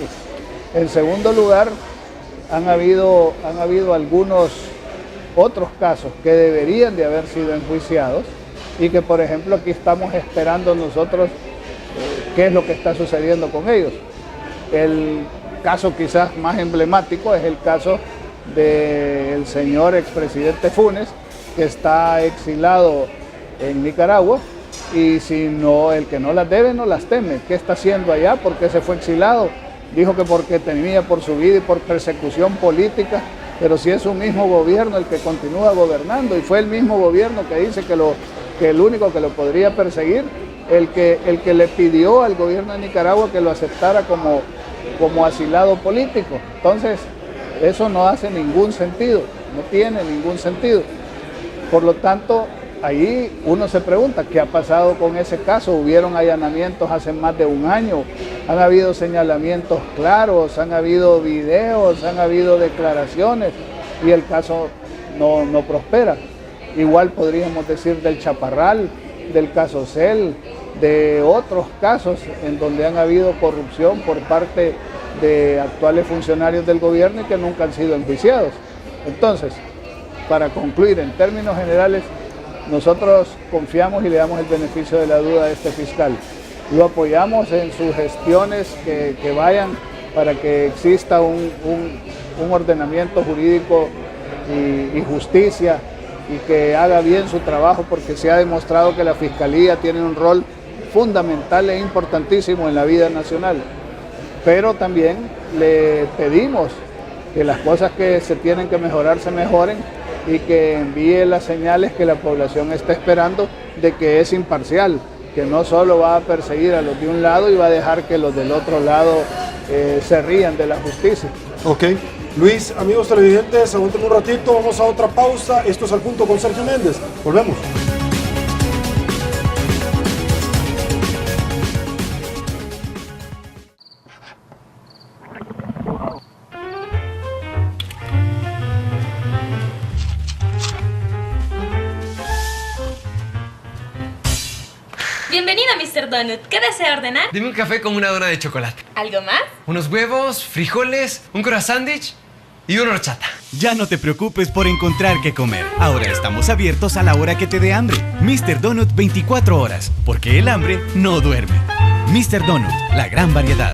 Speaker 5: En segundo lugar, han habido algunos otros casos que deberían de haber sido enjuiciados y que, por ejemplo, aquí estamos esperando nosotros qué es lo que está sucediendo con ellos. El caso quizás más emblemático es el caso del señor expresidente Funes, que está exilado en Nicaragua, y si no, el que no las debe no las teme. ¿Qué está haciendo allá? ¿Por qué se fue exilado? Dijo que porque temía por su vida y por persecución política, pero si es un mismo gobierno el que continúa gobernando, y fue el mismo gobierno que dice que el único que lo podría perseguir, el que le pidió al gobierno de Nicaragua que lo aceptara como asilado político. Entonces, eso no hace ningún sentido, no tiene ningún sentido. Por lo tanto, ahí uno se pregunta, ¿qué ha pasado con ese caso? Hubieron allanamientos hace más de un año, han habido señalamientos claros, han habido videos, han habido declaraciones, y el caso no prospera. igual podríamos decir del Chaparral, del caso Cel, de otros casos en donde han habido corrupción por parte de actuales funcionarios del gobierno y que nunca han sido enjuiciados. Entonces, para concluir, en términos generales, nosotros confiamos y le damos el beneficio de la duda a este fiscal. Lo apoyamos en sus gestiones que vayan para que exista un ordenamiento jurídico y justicia y que haga bien su trabajo, porque se ha demostrado que la Fiscalía tiene un rol fundamental e importantísimo en la vida nacional. Pero también le pedimos que las cosas que se tienen que mejorar se mejoren y que envíe las señales que la población está esperando de que es imparcial, que no solo va a perseguir a los de un lado y va a dejar que los del otro lado se rían de la justicia.
Speaker 1: Ok. Luis, amigos televidentes, aguanten un ratito, vamos a otra pausa. Esto es Al Punto con Sergio Méndez. Volvemos.
Speaker 8: Bienvenido, Mr. Donut. ¿Qué desea ordenar?
Speaker 3: Dime un café con una dona de chocolate.
Speaker 8: ¿Algo más?
Speaker 3: Unos huevos, frijoles, un croissant sándwich y una horchata.
Speaker 4: Ya no te preocupes por encontrar qué comer. Ahora estamos abiertos a la hora que te dé hambre. Mr. Donut 24 horas, porque el hambre no duerme. Mr. Donut, la gran variedad.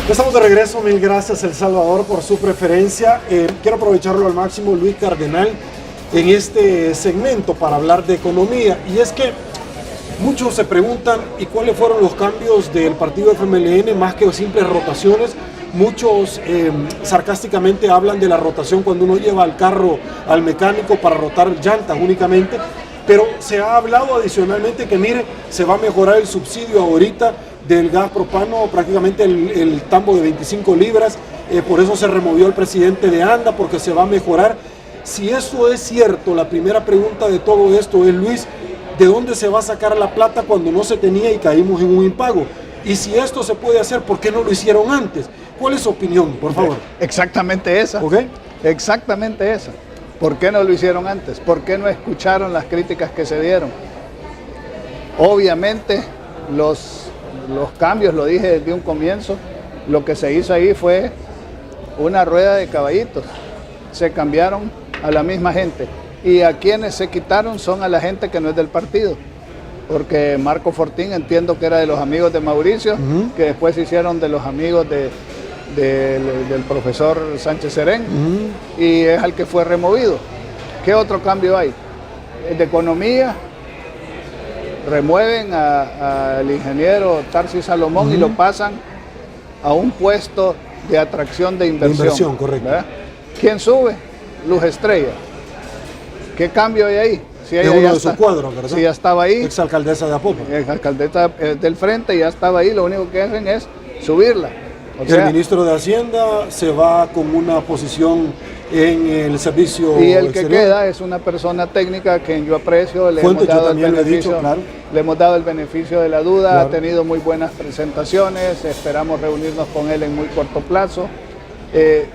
Speaker 1: Estamos de regreso, mil gracias El Salvador por su preferencia. Quiero aprovecharlo al máximo, Luis Cardenal, en este segmento para hablar de economía. Y es que muchos se preguntan, ¿y cuáles fueron los cambios del partido FMLN más que simples rotaciones? Muchos sarcásticamente hablan de la rotación cuando uno lleva el carro al mecánico para rotar llantas únicamente. Pero se ha hablado adicionalmente que, mire, se va a mejorar el subsidio ahorita del gas propano, prácticamente el tambo de 25 libras, por eso se removió el presidente de ANDA, porque se va a mejorar. Si eso es cierto, la primera pregunta de todo esto es, Luis, ¿de dónde se va a sacar la plata cuando no se tenía y caímos en un impago? Y si esto se puede hacer, ¿por qué no lo hicieron antes? ¿Cuál es su opinión, por favor?
Speaker 5: Exactamente esa.
Speaker 1: ¿Okay?
Speaker 5: Exactamente esa. ¿Por qué no lo hicieron antes? ¿Por qué no escucharon las críticas que se dieron? Obviamente, los cambios, lo dije desde un comienzo, lo que se hizo ahí fue una rueda de caballitos. Se cambiaron a la misma gente. Y a quienes se quitaron son a la gente que no es del partido. Porque Marco Fortín entiendo que era de los amigos de Mauricio, que después se hicieron de los amigos del profesor Sánchez Serén, y es al que fue removido. ¿Qué otro cambio hay? De economía, remueven al ingeniero Tarsis Salomón y lo pasan a un puesto de atracción de inversión.
Speaker 1: De inversión, correcto.
Speaker 5: ¿Verdad? ¿Quién sube? Luz Estrella. ¿Qué cambio hay ahí? Si
Speaker 1: es uno de sus cuadros, ¿verdad?
Speaker 5: Si ya estaba ahí.
Speaker 1: Exalcaldesa de Apopan.
Speaker 5: Exalcaldesa del frente ya estaba ahí, lo único que hacen es subirla.
Speaker 1: El ministro de Hacienda se va con una posición en el servicio
Speaker 5: y el
Speaker 1: exterior.
Speaker 5: Que queda es una persona técnica a quien yo aprecio, le
Speaker 1: Fuentes,
Speaker 5: hemos dado
Speaker 1: yo también le he dicho, claro.
Speaker 5: Le hemos dado el beneficio de la duda,
Speaker 1: claro.
Speaker 5: Ha tenido muy buenas presentaciones, esperamos reunirnos con él en muy corto plazo,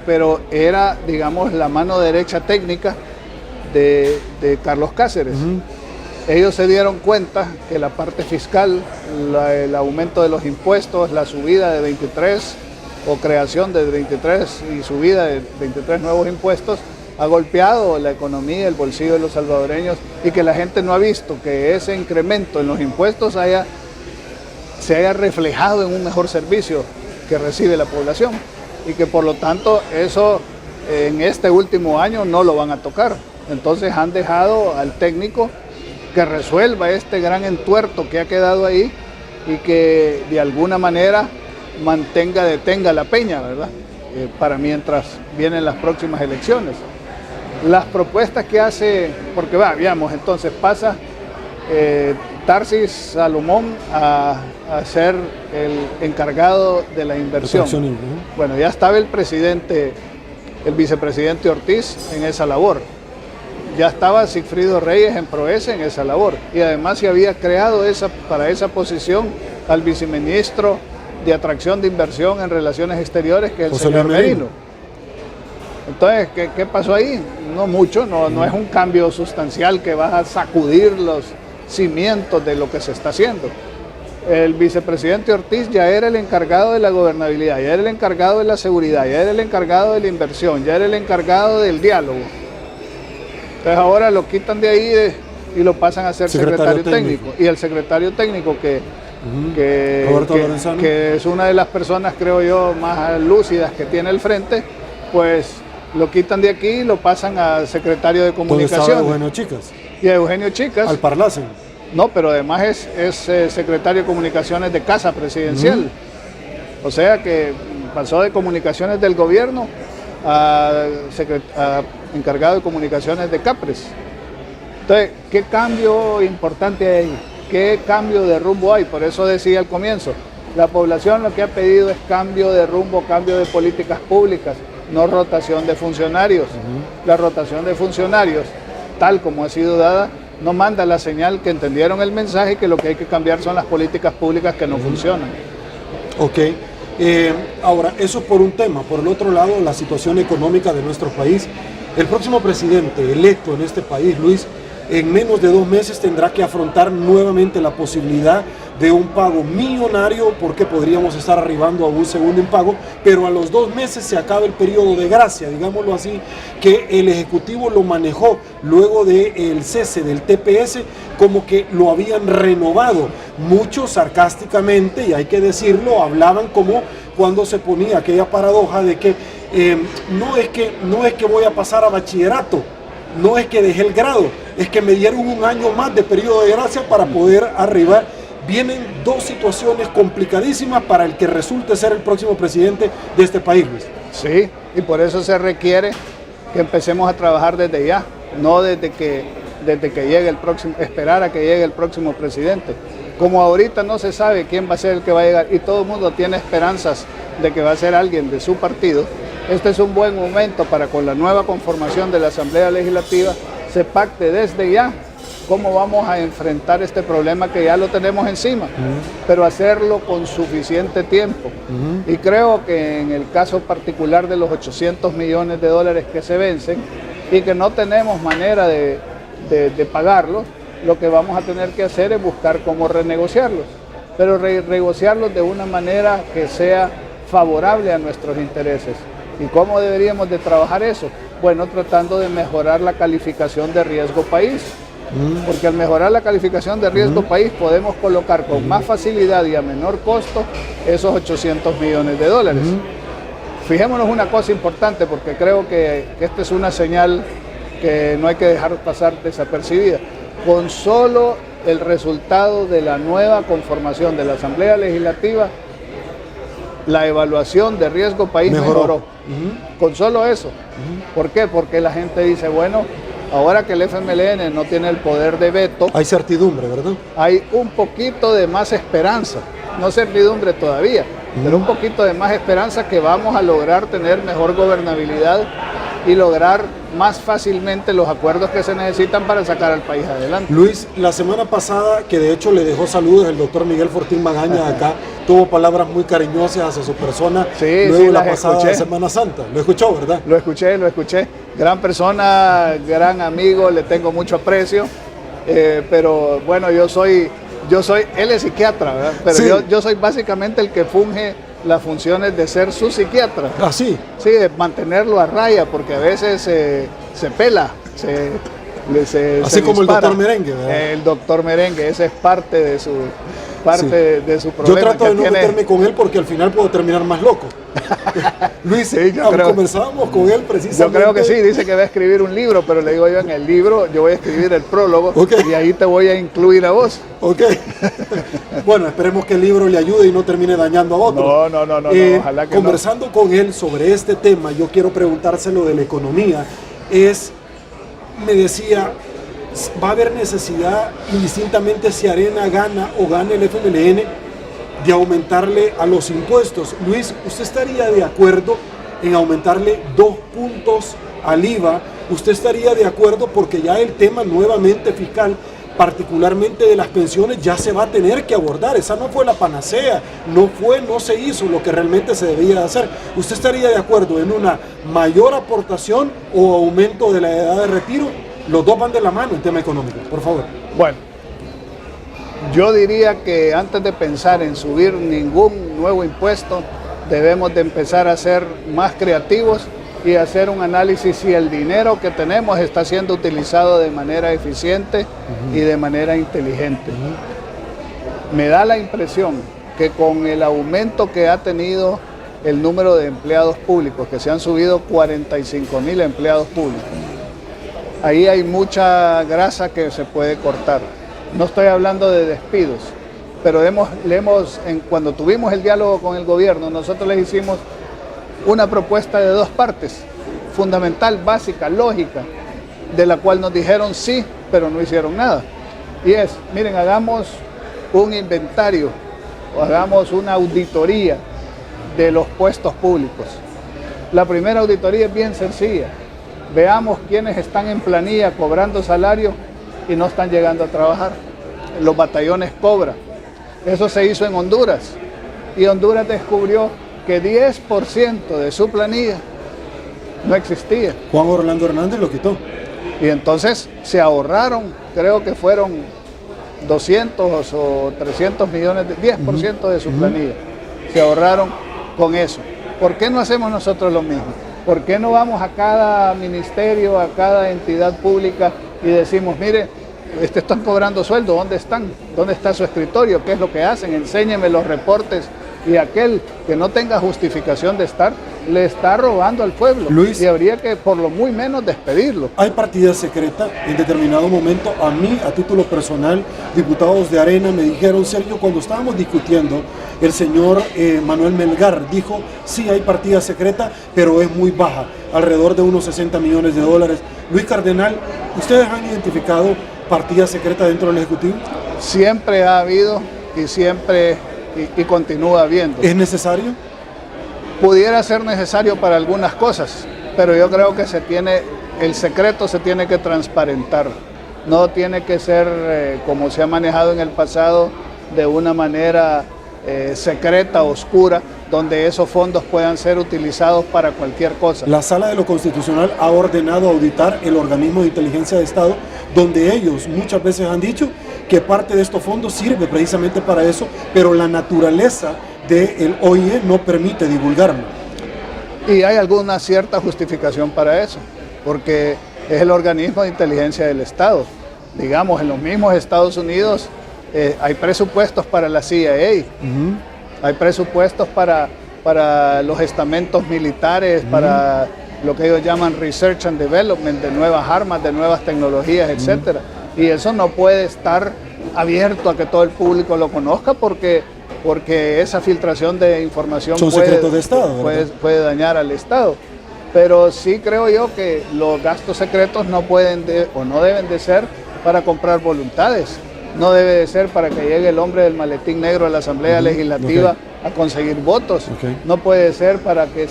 Speaker 5: pero era, digamos, la mano derecha técnica de Carlos Cáceres. Ellos se dieron cuenta que la parte fiscal, el aumento de los impuestos, la subida de 23 o creación de 23 y subida de 23 nuevos impuestos ha golpeado la economía, el bolsillo de los salvadoreños, y que la gente no ha visto que ese incremento en los impuestos se haya reflejado en un mejor servicio que recibe la población, y que por lo tanto eso en este último año no lo van a tocar. Entonces han dejado al técnico que resuelva este gran entuerto que ha quedado ahí y que de alguna manera detenga la peña, ¿verdad? para mientras vienen las próximas elecciones. Las propuestas que hace, porque veamos, entonces pasa Tarsis Salomón a ser el encargado de la inversión. Bueno, ya estaba el vicepresidente Ortiz en esa labor. Ya estaba Sigfrido Reyes en Proesa en esa labor. Y además se había creado para esa posición al viceministro de Atracción de Inversión en Relaciones Exteriores, que es el señor Merino. Entonces, ¿qué pasó ahí? No mucho, no es un cambio sustancial que va a sacudir los cimientos de lo que se está haciendo. El vicepresidente Ortiz ya era el encargado de la gobernabilidad, ya era el encargado de la seguridad, ya era el encargado de la inversión, ya era el encargado del diálogo. Entonces ahora lo quitan de ahí y lo pasan a ser secretario técnico. Y el secretario técnico que es una de las personas, creo yo, más lúcidas que tiene el frente, pues lo quitan de aquí y lo pasan a secretario de comunicaciones.
Speaker 1: ¿Dónde estaba Eugenio Chicas?
Speaker 5: Y a Eugenio Chicas.
Speaker 1: Al Parlacen.
Speaker 5: No, pero además es secretario de comunicaciones de Casa Presidencial. O sea que pasó de comunicaciones del gobierno a encargado de comunicaciones de Capres. Entonces, ¿qué cambio importante hay? ¿Qué cambio de rumbo hay? Por eso decía al comienzo, la población lo que ha pedido es cambio de rumbo, cambio de políticas públicas, no rotación de funcionarios. La rotación de funcionarios, tal como ha sido dada, no manda la señal que entendieron el mensaje, que lo que hay que cambiar son las políticas públicas que no funcionan.
Speaker 1: Ok. Ahora, eso por un tema. Por el otro lado, la situación económica de nuestro país. El próximo presidente electo en este país, Luis, en menos de 2 meses tendrá que afrontar nuevamente la posibilidad de un pago millonario, porque podríamos estar arribando a un segundo impago, pero a los 2 meses se acaba el periodo de gracia, digámoslo así, que el Ejecutivo lo manejó luego del cese del TPS, como que lo habían renovado. Muchos sarcásticamente, y hay que decirlo, hablaban como cuando se ponía aquella paradoja de que no es que voy a pasar a bachillerato, no es que dejé el grado, es que me dieron un año más de periodo de gracia para poder arribar. Vienen 2 situaciones complicadísimas para el que resulte ser el próximo presidente de este país, Luis.
Speaker 5: Sí, y por eso se requiere que empecemos a trabajar desde ya, no desde que llegue el próximo, esperar a que llegue el próximo presidente. Como ahorita no se sabe quién va a ser el que va a llegar y todo el mundo tiene esperanzas de que va a ser alguien de su partido, este es un buen momento para, con la nueva conformación de la Asamblea Legislativa, se pacte desde ya cómo vamos a enfrentar este problema que ya lo tenemos encima, pero hacerlo con suficiente tiempo. Y creo que en el caso particular de los $800 millones que se vencen y que no tenemos manera de pagarlos, lo que vamos a tener que hacer es buscar cómo renegociarlos, pero renegociarlos de una manera que sea favorable a nuestros intereses. ¿Y cómo deberíamos de trabajar eso? Bueno, tratando de mejorar la calificación de riesgo país. Porque al mejorar la calificación de riesgo país podemos colocar con más facilidad y a menor costo esos $800 millones. Fijémonos una cosa importante, porque creo que esta es una señal que no hay que dejar pasar desapercibida. Con solo el resultado de la nueva conformación de la Asamblea Legislativa, la evaluación de riesgo país mejoró. Con solo eso. ¿Por qué? Porque la gente dice, bueno, ahora que el FMLN no tiene el poder de veto,
Speaker 1: hay certidumbre, ¿verdad?
Speaker 5: Hay un poquito de más esperanza, no certidumbre todavía, pero un poquito de más esperanza que vamos a lograr tener mejor gobernabilidad y lograr más fácilmente los acuerdos que se necesitan para sacar al país adelante.
Speaker 1: Luis, la semana pasada, que de hecho le dejó saludos el doctor Miguel Fortín Magaña acá, tuvo palabras muy cariñosas hacia su persona, luego la pasada Semana Santa. Lo escuchó, ¿verdad? Lo
Speaker 5: escuché. Gran persona, gran amigo, le tengo mucho aprecio, pero bueno, él es psiquiatra, ¿verdad? Pero sí. yo soy básicamente el que funge las funciones de ser su psiquiatra.
Speaker 1: ¿Ah, sí?
Speaker 5: Sí, de mantenerlo a raya, porque a veces se pela,
Speaker 1: así como dispara. El doctor Merengue, ¿verdad?
Speaker 5: El doctor Merengue, esa es parte de su... parte de su problema.
Speaker 1: Yo trato de no meterme con él porque al final puedo terminar más loco. Luis, sí, conversábamos con él precisamente.
Speaker 5: Yo creo que sí, dice que va a escribir un libro, pero le digo yo, en el libro yo voy a escribir el prólogo, y ahí te voy a incluir a vos.
Speaker 1: Ok. Bueno, esperemos que el libro le ayude y no termine dañando a otros.
Speaker 5: No, ojalá que
Speaker 1: conversando con él sobre este tema, yo quiero preguntárselo de la economía. Me decía, va a haber necesidad, indistintamente si Arena gana o gana el FMLN, de aumentarle a los impuestos. Luis, ¿usted estaría de acuerdo en aumentarle 2 puntos al IVA? ¿Usted estaría de acuerdo porque ya el tema nuevamente fiscal, particularmente de las pensiones, ya se va a tener que abordar? Esa no fue la panacea, no se hizo lo que realmente se debía hacer. ¿Usted estaría de acuerdo en una mayor aportación o aumento de la edad de retiro? Los dos van de la mano en tema económico, por favor.
Speaker 5: Bueno, yo diría que antes de pensar en subir ningún nuevo impuesto, debemos de empezar a ser más creativos y hacer un análisis si el dinero que tenemos está siendo utilizado de manera eficiente y de manera inteligente. Me da la impresión que con el aumento que ha tenido el número de empleados públicos, que se han subido 45,000 empleados públicos, ahí hay mucha grasa que se puede cortar. No estoy hablando de despidos, pero cuando tuvimos el diálogo con el gobierno, nosotros les hicimos una propuesta de 2 partes, fundamental, básica, lógica, de la cual nos dijeron sí, pero no hicieron nada. Y es, miren, hagamos un inventario o hagamos una auditoría de los puestos públicos. La primera auditoría es bien sencilla. Veamos quiénes están en planilla cobrando salario y no están llegando a trabajar. Los batallones cobran. Eso se hizo en Honduras. Y Honduras descubrió que 10% de su planilla no existía.
Speaker 1: Juan Orlando Hernández lo quitó.
Speaker 5: Y entonces se ahorraron, creo que fueron 200 o 300 millones, 10% de su planilla. Se ahorraron con eso. ¿Por qué no hacemos nosotros lo mismo? ¿Por qué no vamos a cada ministerio, a cada entidad pública y decimos, mire, están cobrando sueldo, ¿dónde están? ¿Dónde está su escritorio? ¿Qué es lo que hacen? Enséñeme los reportes. Y aquel que no tenga justificación de estar, le está robando al pueblo.
Speaker 1: Luis,
Speaker 5: y habría que por lo muy menos despedirlo.
Speaker 1: Hay partida secreta. En determinado momento, a mí, a título personal, diputados de Arena me dijeron, Sergio, cuando estábamos discutiendo, el señor Manuel Melgar dijo, sí hay partida secreta, pero es muy baja, alrededor de unos 60 millones de dólares. Luis Cardenal, ¿ustedes han identificado partida secreta dentro del Ejecutivo?
Speaker 5: Siempre ha habido y siempre y continúa habiendo.
Speaker 1: ¿Es necesario?
Speaker 5: Pudiera ser necesario para algunas cosas, pero yo creo que el secreto se tiene que transparentar. No tiene que ser como se ha manejado en el pasado, de una manera secreta, oscura, donde esos fondos puedan ser utilizados para cualquier cosa.
Speaker 1: La Sala de lo Constitucional ha ordenado auditar el organismo de inteligencia de Estado, donde ellos muchas veces han dicho que parte de estos fondos sirve precisamente para eso, pero la naturaleza del OIE no permite divulgarlo.
Speaker 5: Y hay alguna cierta justificación para eso, porque es el organismo de inteligencia del Estado. Digamos, en los mismos Estados Unidos hay presupuestos para la CIA, hay presupuestos para los estamentos militares, para lo que ellos llaman Research and Development, de nuevas armas, de nuevas tecnologías, etc. Y eso no puede estar abierto a que todo el público lo conozca porque esa filtración de información
Speaker 1: secretos de Estado,
Speaker 5: puede dañar al Estado. Pero sí creo yo que los gastos secretos no pueden o no deben de ser para comprar voluntades. No debe de ser para que llegue el hombre del maletín negro a la Asamblea Legislativa a conseguir votos. No puede ser para que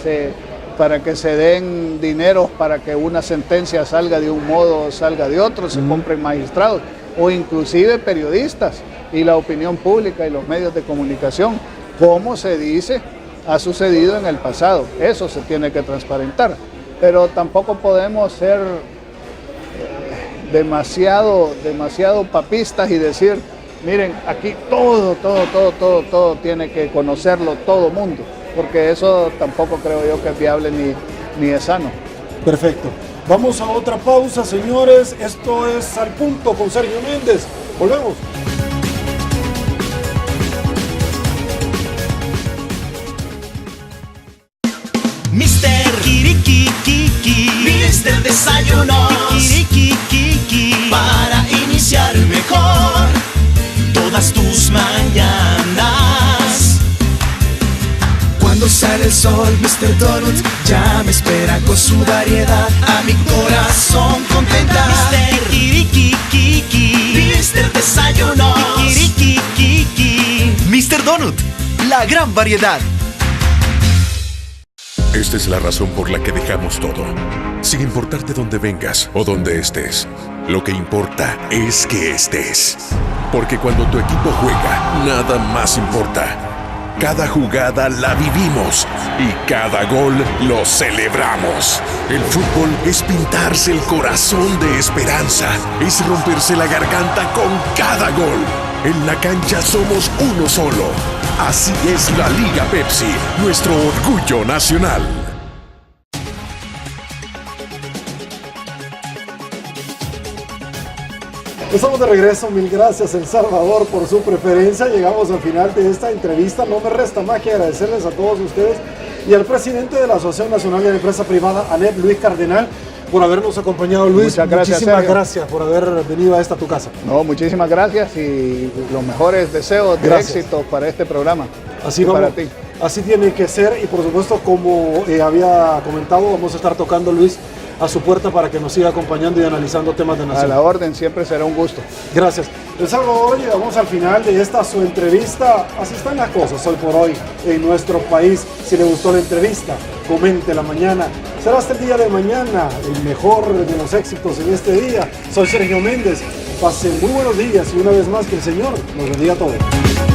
Speaker 5: se den dinero para que una sentencia salga de un modo o salga de otro, se compren magistrados o inclusive periodistas y la opinión pública y los medios de comunicación, como se dice ha sucedido en el pasado. Eso se tiene que transparentar, pero tampoco podemos ser demasiado papistas y decir, miren, aquí todo tiene que conocerlo todo mundo, porque eso tampoco creo yo que es viable ni es sano.
Speaker 1: Perfecto. Vamos a otra pausa, señores. Esto es Al Punto con Sergio Méndez. Volvemos.
Speaker 9: desayunos. Para iniciar mejor todas tus mañanas. Cuando sale el sol, Mr. Donut ya me espera con su variedad. A mi corazón contenta. Mr. Desayunos.
Speaker 4: Mr. Donut, la gran variedad.
Speaker 6: Esta es la razón por la que dejamos todo. Sin importarte dónde vengas o dónde estés, lo que importa es que estés. Porque cuando tu equipo juega, nada más importa. Cada jugada la vivimos y cada gol lo celebramos. El fútbol es pintarse el corazón de esperanza, es romperse la garganta con cada gol. En la cancha somos uno solo. Así es la Liga Pepsi, nuestro orgullo nacional.
Speaker 1: Estamos de regreso, mil gracias El Salvador por su preferencia. Llegamos al final de esta entrevista. No me resta más que agradecerles a todos ustedes y al presidente de la Asociación Nacional de la Empresa Privada, ANEP, Luis Cardenal, por habernos acompañado. Luis,
Speaker 5: muchas gracias,
Speaker 1: muchísimas
Speaker 5: Sergio.
Speaker 1: gracias por haber venido a esta tu casa.
Speaker 5: No, muchísimas gracias y los mejores deseos de éxito para este programa.
Speaker 1: Así
Speaker 5: y
Speaker 1: vamos,
Speaker 5: para ti.
Speaker 1: Así tiene que ser y por supuesto, como había comentado, vamos a estar tocando, Luis, a su puerta para que nos siga acompañando y analizando temas de nación.
Speaker 5: A la orden, siempre será un gusto.
Speaker 1: Gracias. El Salvador, llegamos al final de esta su entrevista. Así están las cosas hoy por hoy en nuestro país. Si le gustó la entrevista, comente la mañana. Será hasta el día de mañana el mejor de los éxitos en este día. Soy Sergio Méndez. Pasen muy buenos días y una vez más que el Señor nos bendiga a todos.